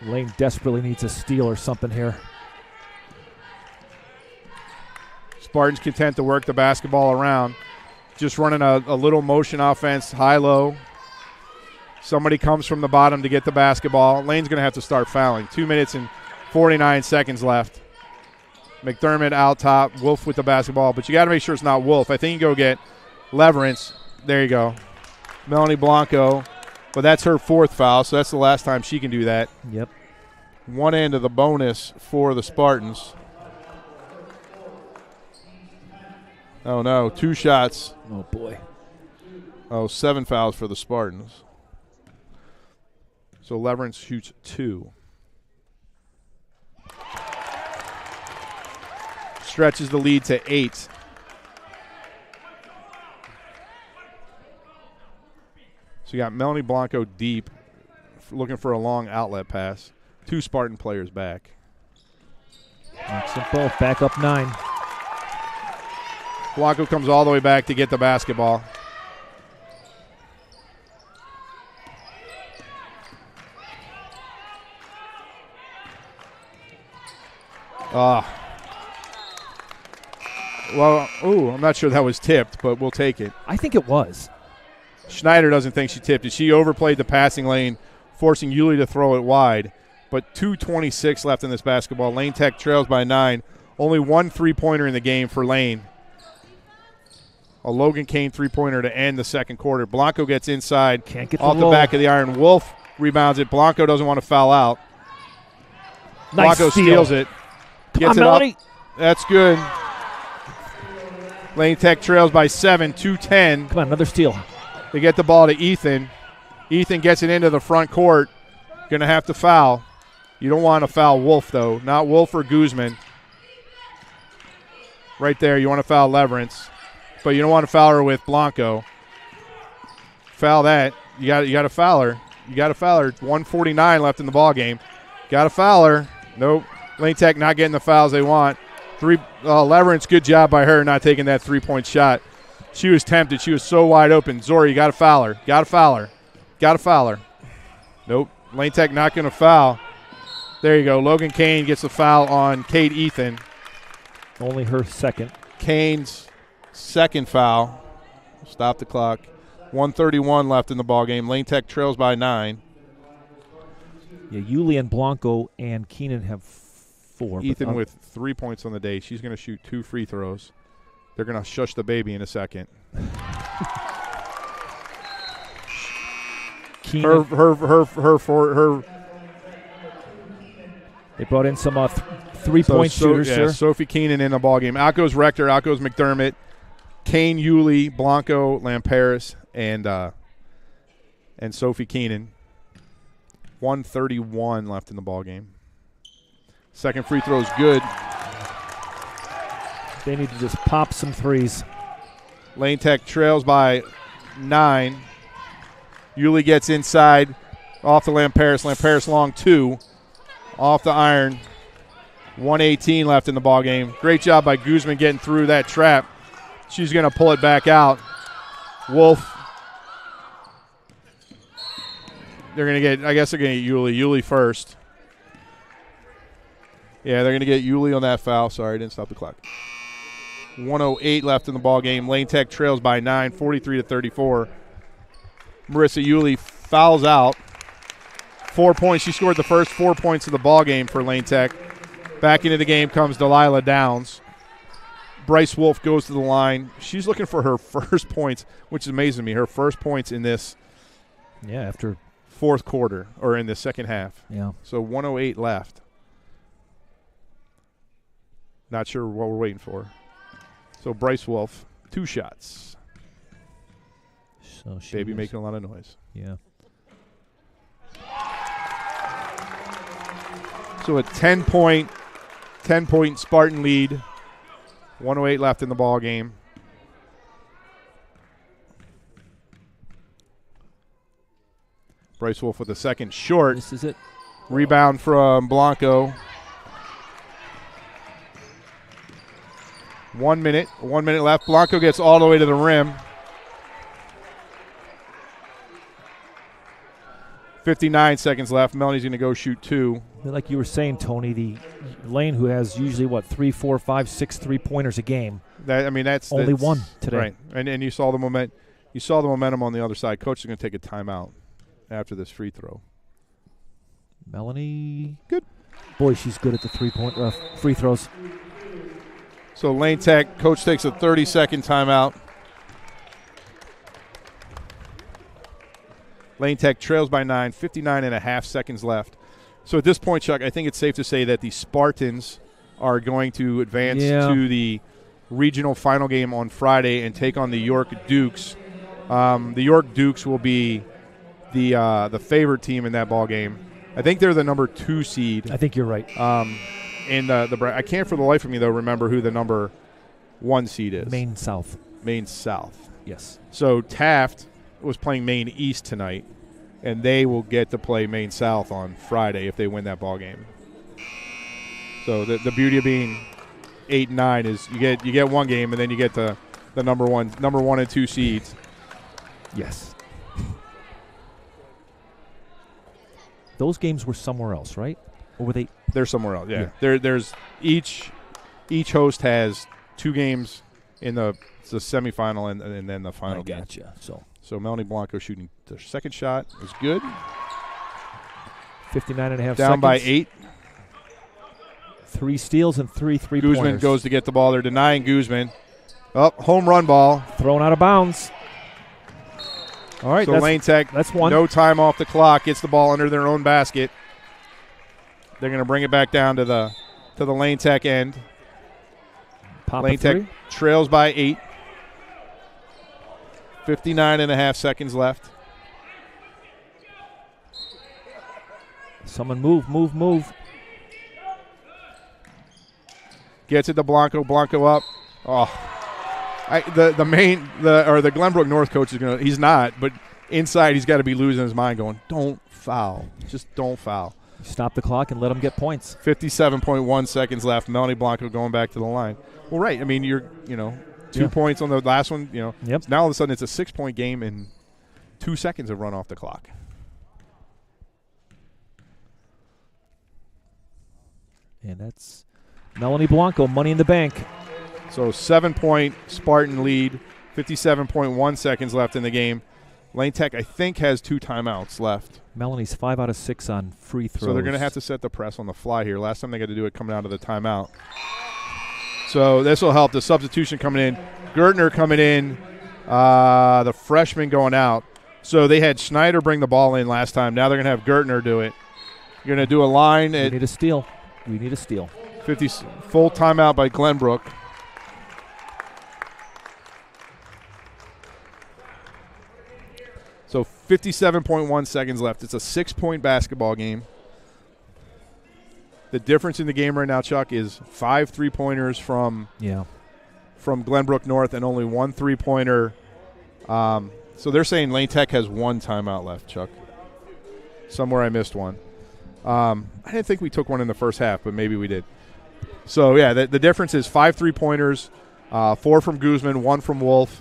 Lane desperately needs a steal or something here. Spartans content to work the basketball around. Just running a little motion offense, high-low. Somebody comes from the bottom to get the basketball. Lane's going to have to start fouling. 2 minutes and 49 seconds left. McDermott out top. Wolf with the basketball. But you got to make sure it's not Wolf. I think you go get Leverance. There you go. Melanie Blanco. But that's her 4th foul, so that's the last time she can do that. Yep. One end of the bonus for the Spartans. Oh, no. 2 shots. Oh, boy. Oh, 7 fouls for the Spartans. So Leverance shoots 2. Stretches the lead to 8. So you got Melanie Blanco deep, looking for a long outlet pass. 2 Spartan players back. Makes them both back up 9. Blanco comes all the way back to get the basketball. Well, I'm not sure that was tipped, but we'll take it. I think it was. Schneider doesn't think she tipped it. She overplayed the passing lane, forcing Yulee to throw it wide. But 2:26 left in this basketball. Lane Tech trails by 9. Only 1 3-pointer in the game for Lane. A Logan Kane 3-pointer to end the second quarter. Blanco gets inside. Can't get off the back of the iron. Wolf rebounds it. Blanco doesn't want to foul out. Nice Blanco steal. steals it. Gets it Melanie. up. That's good. Lane Tech trails by 7, 2:10. Come on, another steal. They get the ball to Ethan. Ethan gets it into the front court. Going to have to foul. You don't want to foul Wolf, though. Not Wolf or Guzman. Right there, you want to foul Leverance. But you don't want to foul her with Blanco. Foul that. You got to foul her. You got to foul her. 1:49 left in the ball game. Got to foul her. Nope. Lane Tech not getting the fouls they want. Leverance, good job by her not taking that three-point shot. She was tempted. She was so wide open. Zori, you got to foul her. Got to foul her. Got to foul her. Nope. Lane Tech not going to foul. There you go. Logan Kane gets the foul on Kate Ethan. Only her second. Kane's second foul. Stop the clock. 1:31 left in the ball game. Lane Tech trails by 9. Yeah, Yuli and Blanco and Keenan have 4. Ethan with 3 points on the day. She's going to shoot 2 free throws. They're going to shush the baby in a second. Keenan, her. They brought in some three-point shooters here. Sophie Keenan in the ball game. Out goes Rector. Out goes McDermott. Kane, Yuli, Blanco, Lamperis, and Sophie Keenan. 1:31 left in the ball game. Second free throw is good. They need to just pop some threes. Lane Tech trails by 9. Yuli gets inside off the Lamperis. Lamperis long 2. Off the iron. 1:18 left in the ball game. Great job by Guzman getting through that trap. She's going to pull it back out. Wolf. They're going to get, I guess they're going to get Yuli. Yuli first. Yeah, they're going to get Yuli on that foul. Sorry, I didn't stop the clock. 1:08 left in the ball game. Lane Tech trails by 9, 43-34. Marissa Yuli fouls out. 4 points. She scored the first 4 points of the ball game for Lane Tech. Back into the game comes Delilah Downs. Bryce Wolf goes to the line. She's looking for her first points, which is amazing to me. Her first points in this after fourth quarter or in the second half. Yeah. So 1:08 left. Not sure what we're waiting for. So Bryce Wolf, 2 shots. So Baby making a lot of noise. Yeah. So a 10-point Spartan lead. 1:08 left in the ball game. Bryce Wolf with the second short. This is it. Rebound from Blanco. 1 minute. 1 minute left. Blanco gets all the way to the rim. 59 seconds left. Melanie's going to go shoot 2. Like you were saying, Tony, the Lane, who has usually 3, 4, 5, 6 3-pointers a game. That's only one today. Right, and you saw the moment. You saw the momentum on the other side. Coach is going to take a timeout after this free throw. Melanie, good. Boy, she's good at the free throws. So Lane Tech, coach takes a 30-second timeout. Lane Tech trails by 9, 59.5 seconds left. So at this point, Chuck, I think it's safe to say that the Spartans are going to advance to the regional final game on Friday and take on the York Dukes. The York Dukes will be the favorite team in that ball game. I think they're the number 2 seed. I think you're right. In I can't for the life of me, though, remember who the number 1 seed is. Maine South. Maine South. Yes. So Taft was playing Maine East tonight, and they will get to play Maine South on Friday if they win that ball game. So the beauty of being 8 and 9 is you get one game, and then you get the number one and 2 seeds. Yes. Those games were somewhere else, right? Or were they? They're somewhere else. Yeah. There's each host has 2 games in the semifinal and then the final game. Gotcha. So Melanie Blanco shooting the second shot is good. 59.5 seconds. Down by 8. 3 steals and 3 3-pointers. Guzman goes to get the ball. They're denying Guzman. Home run ball. Thrown out of bounds. All right. So Lane Tech, that's one. No time off the clock. Gets the ball under their own basket. They're going to bring it back down to the Lane Tech end. Lane Tech trails by 8. 59.5 seconds left. Someone move. Gets it to Blanco. Blanco up. Oh. The Glenbrook North coach is going to – he's not, but inside he's got to be losing his mind going, don't foul. Just don't foul. Stop the clock and let them get points. 57.1 seconds left. Melanie Blanco going back to the line. Well, right. I mean, you're, 2 points on the last one. Yep. Now all of a sudden it's a 6-point game and 2 seconds have run off the clock. And that's Melanie Blanco, money in the bank. So 7-point Spartan lead, 57.1 seconds left in the game. Lane Tech, I think, has 2 timeouts left. Melanie's 5 out of 6 on free throws. So they're going to have to set the press on the fly here. Last time they got to do it coming out of the timeout. So this will help. The substitution coming in. Gertner coming in. The freshman going out. So they had Schneider bring the ball in last time. Now they're going to have Gertner do it. You're going to do a line. We need a steal. 50 full timeout by Glenbrook. So 57.1 seconds left. It's a 6-point basketball game. The difference in the game right now, Chuck, is 5 3-pointers from Glenbrook North and only 1 3-pointer. So they're saying Lane Tech has 1 timeout left, Chuck. Somewhere I missed one. I didn't think we took one in the first half, but maybe we did. So, yeah, the difference is 5 3-pointers, 4 from Guzman, 1 from Wolf,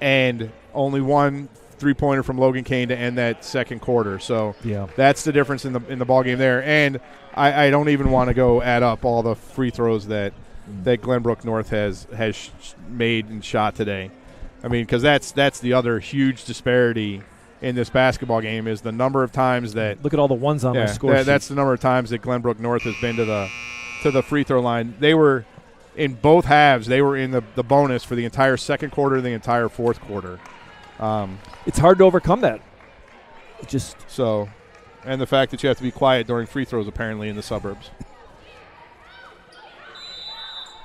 and only 1 3-pointer from Logan Kane to end that second quarter. So that's the difference in the ball game there. And I don't even want to go add up all the free throws that Glenbrook North has made and shot today. I mean, because that's the other huge disparity in this basketball game is the number of times that – look at all the ones on my score sheet. That's the number of times that Glenbrook North has been to the free throw line. They were – in both halves, they were in the bonus for the entire second quarter and the entire fourth quarter. It's hard to overcome that. And the fact that you have to be quiet during free throws apparently in the suburbs.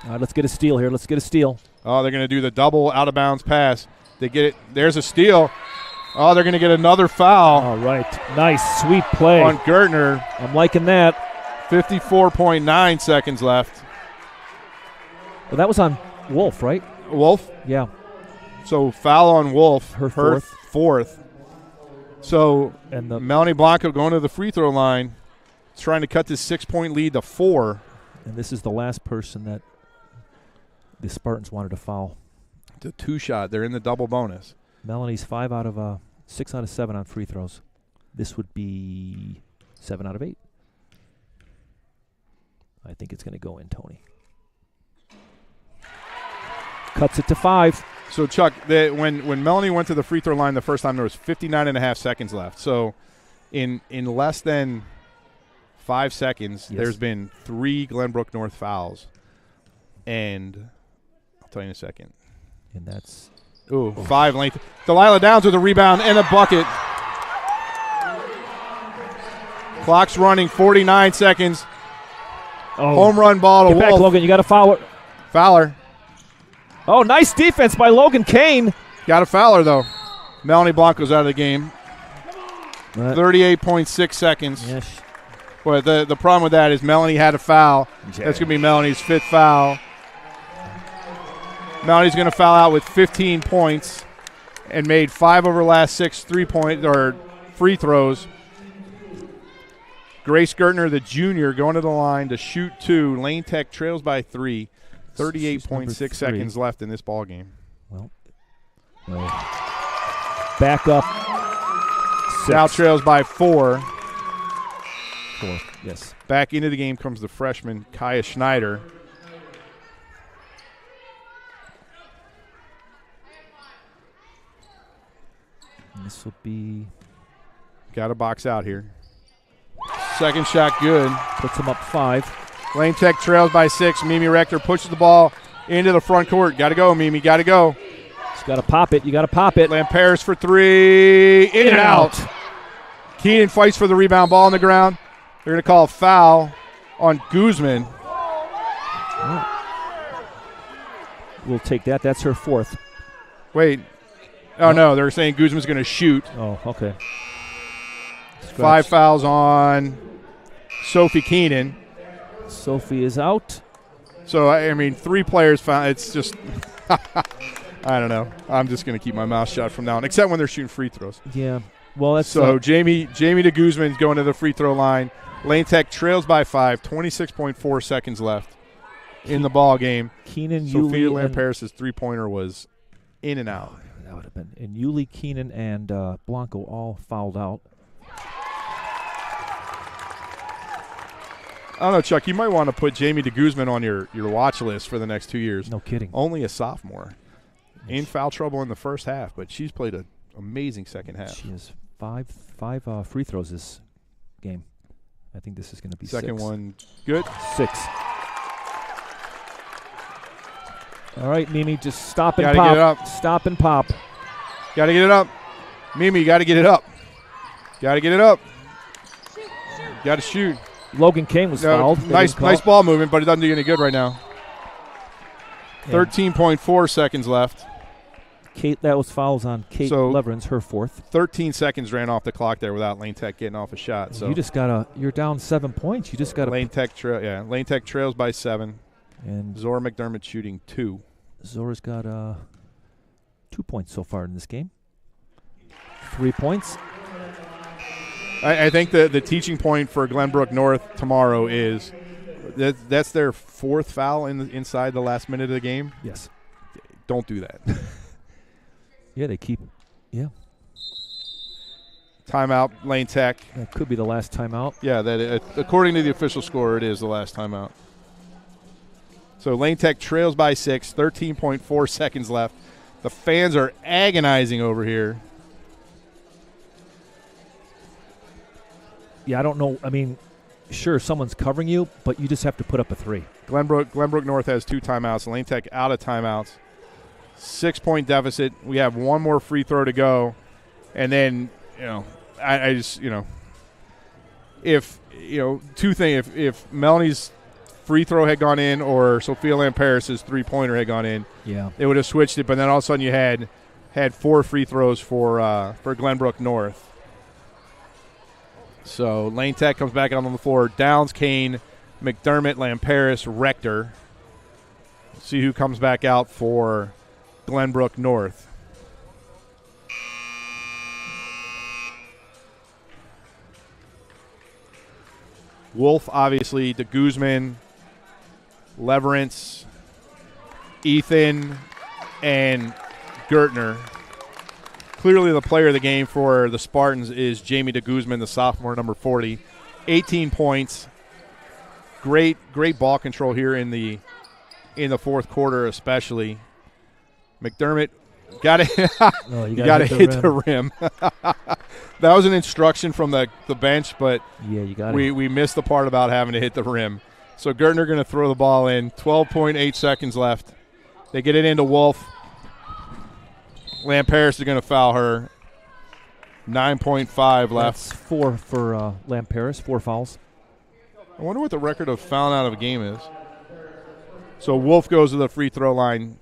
All right, let's get a steal here. Oh, they're going to do the double out-of-bounds pass. They get it. There's a steal. Oh, they're going to get another foul. All right. Nice, sweet play. On Gertner. I'm liking that. 54.9 seconds left. Well, that was on Wolf, right? Wolf? Yeah. So foul on Wolf. Her fourth. So and Melanie Blanco going to the free throw line, trying to cut this 6-point lead to 4. And this is the last person that the Spartans wanted to foul. The 2-shot. They're in the double bonus. Melanie's 6 out of 7 on free throws. This would be 7 out of 8. I think it's going to go in, Tony. Cuts it to 5. So, Chuck, when Melanie went to the free throw line the first time, there was 59.5 seconds left. So, in less than 5 seconds, there's been 3 Glenbrook North fouls. And I'll tell you in a second. And that's 5 length. Delilah Downs with a rebound and a bucket. Clock's running, 49 seconds. Home run ball to Get Wolf. back, Logan. You got to foul her. Fowler. Oh, nice defense by Logan Kane. Got a fouler, though. Melanie Blanco's out of the game. 38.6 seconds. Yes. Well, the problem with that is Melanie had a foul. That's going to be Melanie's 5th foul. Melanie's going to foul out with 15 points and made 5 of her last 6 free throws. Grace Gertner, the junior, going to the line to shoot 2. Lane Tech trails by 3. 38.6 seconds left in this ball game. Well, back up. 6. Now trails by 4. 4, yes. Back into the game comes the freshman, Kaya Schneider. And this will be. Got to box out here. Second shot good. Puts him up 5. Lane Tech trails by 6. Mimi Rector pushes the ball into the front court. Got to go, Mimi. Got to go. Just got to pop it. You got to pop it. Lamperis for 3. In and out. Keenan fights for the rebound. Ball on the ground. They're going to call a foul on Guzman. We'll take that. That's her 4th. Wait. Oh, no. They're saying Guzman's going to shoot. Oh, okay. 5 fouls on Sophie Keenan. Sophie is out. So, I mean, 3 players found. It's just, I don't know. I'm just going to keep my mouth shut from now on, except when they're shooting free throws. Yeah. Well, that's so Jamie de Guzman's going to the free throw line. Lane Tech trails by 5, 26.4 seconds left in the ball game. Keenan, Sophia Yuli, Lamperis' three-pointer was in and out. That would have been. And Yuli, Keenan, and Blanco all fouled out. I don't know, Chuck. You might want to put Jamie de Guzman on your watch list for the next 2 years. No kidding. Only a sophomore. In foul trouble in the first half, but she's played an amazing second half. She has five free throws this game. I think this is going to be second 6. one good. 6. All right, Mimi, just stop and Gotta pop. get it up. Stop and pop. Got to get it up. Mimi, got to get it up. Got to get it up. Got to shoot. Logan Kane was fouled. Nice ball movement, but it doesn't do any good right now. Yeah. 13.4 seconds left. Kate, that was fouls on Kate Leverins, her 4th. 13 seconds ran off the clock there without Lane Tech getting off a shot. So you just gotta. You're down 7 points. You just gotta. Lane Tech trails by 7. And Zora McDermott shooting 2. Zora's got 2 points so far in this game. 3 points. I think the teaching point for Glenbrook North tomorrow is that's their 4th foul inside the last minute of the game. Yes. Don't do that. Yeah, they keep. Yeah. Timeout, Lane Tech. That could be the last timeout. Yeah, according to the official score, it is the last timeout. So Lane Tech trails by 6, 13.4 seconds left. The fans are agonizing over here. Yeah, I don't know. I mean, sure, someone's covering you, but you just have to put up a 3. Glenbrook North has 2 timeouts. Lane Tech out of timeouts. 6-point deficit. We have 1 more free throw to go. And then, I just, if, 2 things. If Melanie's free throw had gone in or Sophia Lamperis' three-pointer had gone in, yeah, it would have switched it. But then all of a sudden you had 4 free throws for Glenbrook North. So Lane Tech comes back out on the floor. Downs, Kane, McDermott, Lamperis, Rector. See who comes back out for Glenbrook North. Wolf, obviously, de Guzman, Leverance, Ethan, and Gertner. Clearly the player of the game for the Spartans is Jamie de Guzman, the sophomore, number 40. 18 points. Great ball control here in the fourth quarter especially. McDermott got it. You got to hit the rim. That was an instruction from the bench, but yeah, you got we missed the part about having to hit the rim. So Gertner going to throw the ball in. 12.8 seconds left. They get it into Wolf. Lamperis is going to foul her. 9.5 left. That's 4 for Lamperis, 4 fouls. I wonder what the record of fouling out of a game is. So Wolf goes to the free throw line.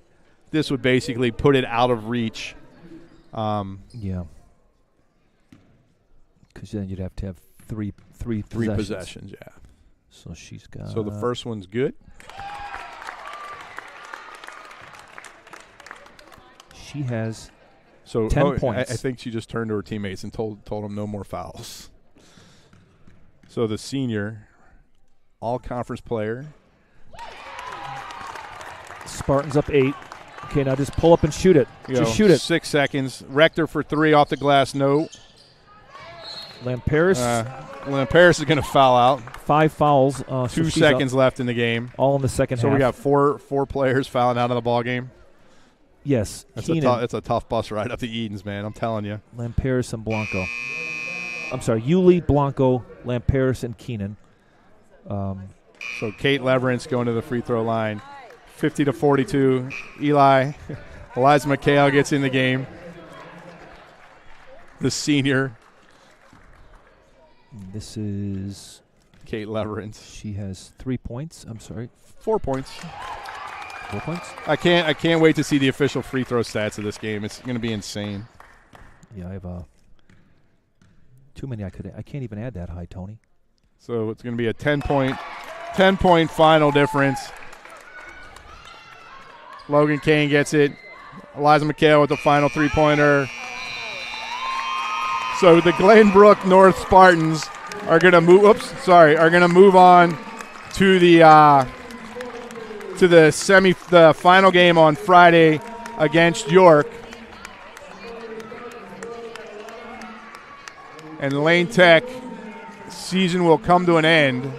This would basically put it out of reach. Yeah. Because then you'd have to have three possessions, yeah. So she's got. So the first one's good. She has 10 points. I think she just turned to her teammates and told them no more fouls. So the senior, all-conference player. Spartans up 8. Okay, now just pull up and shoot it. Shoot it. 6 seconds. Rector for 3 off the glass. No. Lamperis. Lamperis is going to foul out. 5 fouls. 2 seconds left in the game. All in the second half. So we got four players fouling out of the ball game. Yes. It's a tough bus ride up the Edens, man. I'm telling you. Lamperis and Blanco. I'm sorry, Yuli, Blanco, Lamperis, and Keenan. So Kate Leverance going to the free throw line. 50-42. Eliza McHale gets in the game. The senior. This is Kate Leverance. She has 3 points. I'm sorry. 4 points. 4 points? I can't wait to see the official free throw stats of this game. It's going to be insane. Yeah, I have too many. I can't even add that high, Tony. So it's going to be a 10-point final difference. Logan Kane gets it. Eliza McHale with the final three-pointer. So the Glenbrook North Spartans are going to move. Are going to move on to the the final game on Friday against York. And Lane Tech season will come to an end.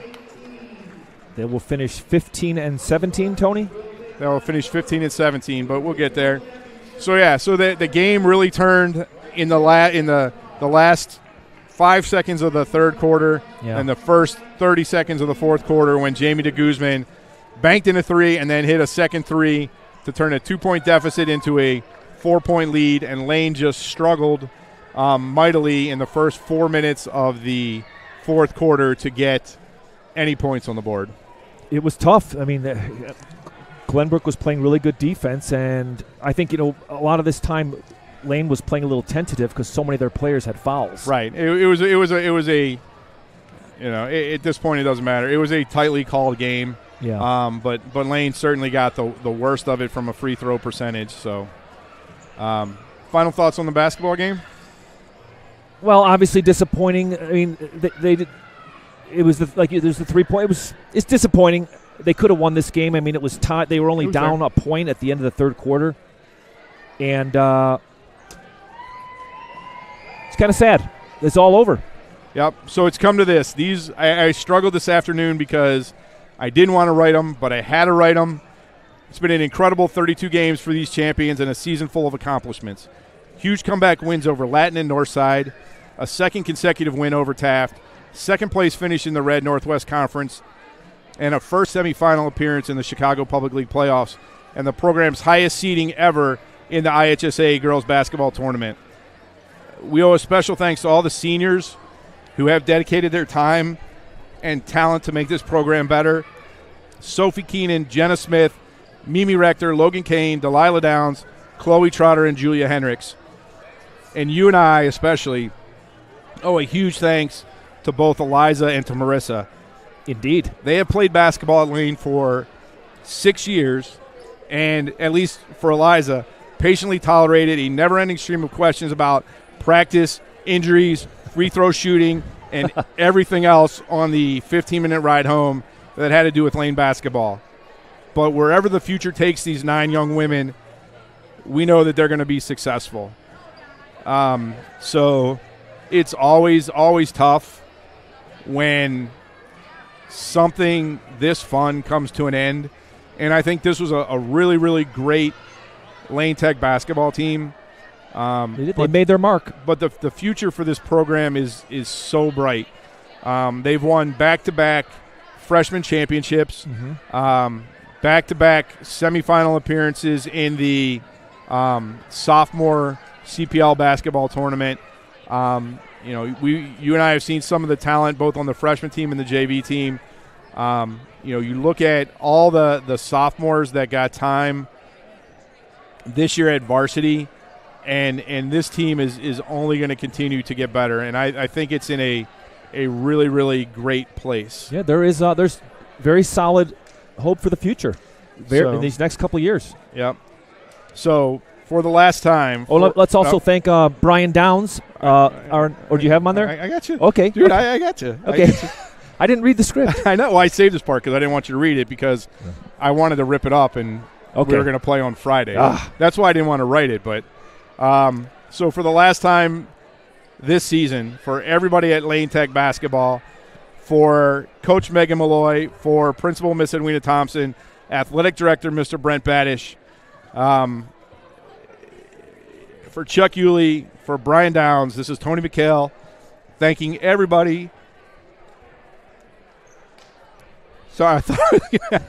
They will finish 15-17, Tony? They will finish 15-17, but we'll get there. So the game really turned in the last 5 seconds of the third quarter and the first 30 seconds of the fourth quarter when Jamie DeGuzman banked in a three and then hit a second three to turn a 2-point deficit into a 4-point lead, and Lane just struggled mightily in the first 4 minutes of the fourth quarter to get any points on the board. It was tough. I mean, Glenbrook was playing really good defense, and I think, a lot of this time Lane was playing a little tentative because so many of their players had fouls. Right. It was a at this point it doesn't matter. It was a tightly called game. Yeah. But Lane certainly got the worst of it from a free throw percentage. So, final thoughts on the basketball game? Well, obviously disappointing. I mean, they did. It was there's the 3-point. It's disappointing. They could have won this game. I mean, it was tied. They were only down a point at the end of the third quarter, and it's kind of sad. It's all over. Yep. So it's come to this. I struggled this afternoon because I didn't want to write them, but I had to write them. It's been an incredible 32 games for these champions and a season full of accomplishments. Huge comeback wins over Latin and Northside, a second consecutive win over Taft, second place finish in the Red Northwest Conference, and a first semifinal appearance in the Chicago Public League playoffs, and the program's highest seeding ever in the IHSA girls basketball tournament. We owe a special thanks to all the seniors who have dedicated their time and talent to make this program better. Sophie Keenan, Jenna Smith, Mimi Rector, Logan Kane, Delilah Downs, Chloe Trotter, and Julia Hendricks. And you and I especially owe a huge thanks to both Eliza and to Marissa. Indeed. They have played basketball at Lane for 6 years, and at least for Eliza, patiently tolerated a never-ending stream of questions about practice, injuries, free throw shooting, and everything else on the 15-minute ride home that had to do with Lane basketball. But wherever the future takes these 9 young women, we know that they're going to be successful. So it's always tough when something this fun comes to an end. And I think this was a really, really great Lane Tech basketball team. They made their mark. But the future for this program is so bright. They've won back-to-back freshman championships, back-to-back semifinal appearances in the sophomore CPL basketball tournament. You and I have seen some of the talent both on the freshman team and the JV team. You look at all the sophomores that got time this year at varsity, and this team is only going to continue to get better. And I think it's in a really, really great place. Yeah, there's very solid hope for the future in these next couple of years. Yep. So for the last time. Let's also thank Brian Downs. Or do you have him on there? I got you. Okay. Dude, I got you. Okay. I didn't read the script. I know. Well, I saved this part because I didn't want you to read it because I wanted to rip it up and we were going to play on Friday. That's why I didn't want to write it. But so for the last time this season, for everybody at Lane Tech basketball, for Coach Megan Malloy, for Principal Miss Edwina Thompson, Athletic Director Mr. Brent Badish, for Chuck Yulee, for Brian Downs, this is Tony McHale, thanking everybody. Sorry, I thought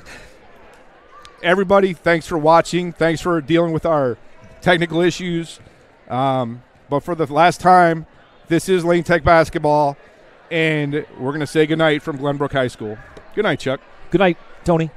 everybody, thanks for watching. Thanks for dealing with our technical issues. But for the last time, this is Lane Tech basketball, and we're going to say goodnight from Glenbrook High School. Good night, Chuck. Good night, Tony.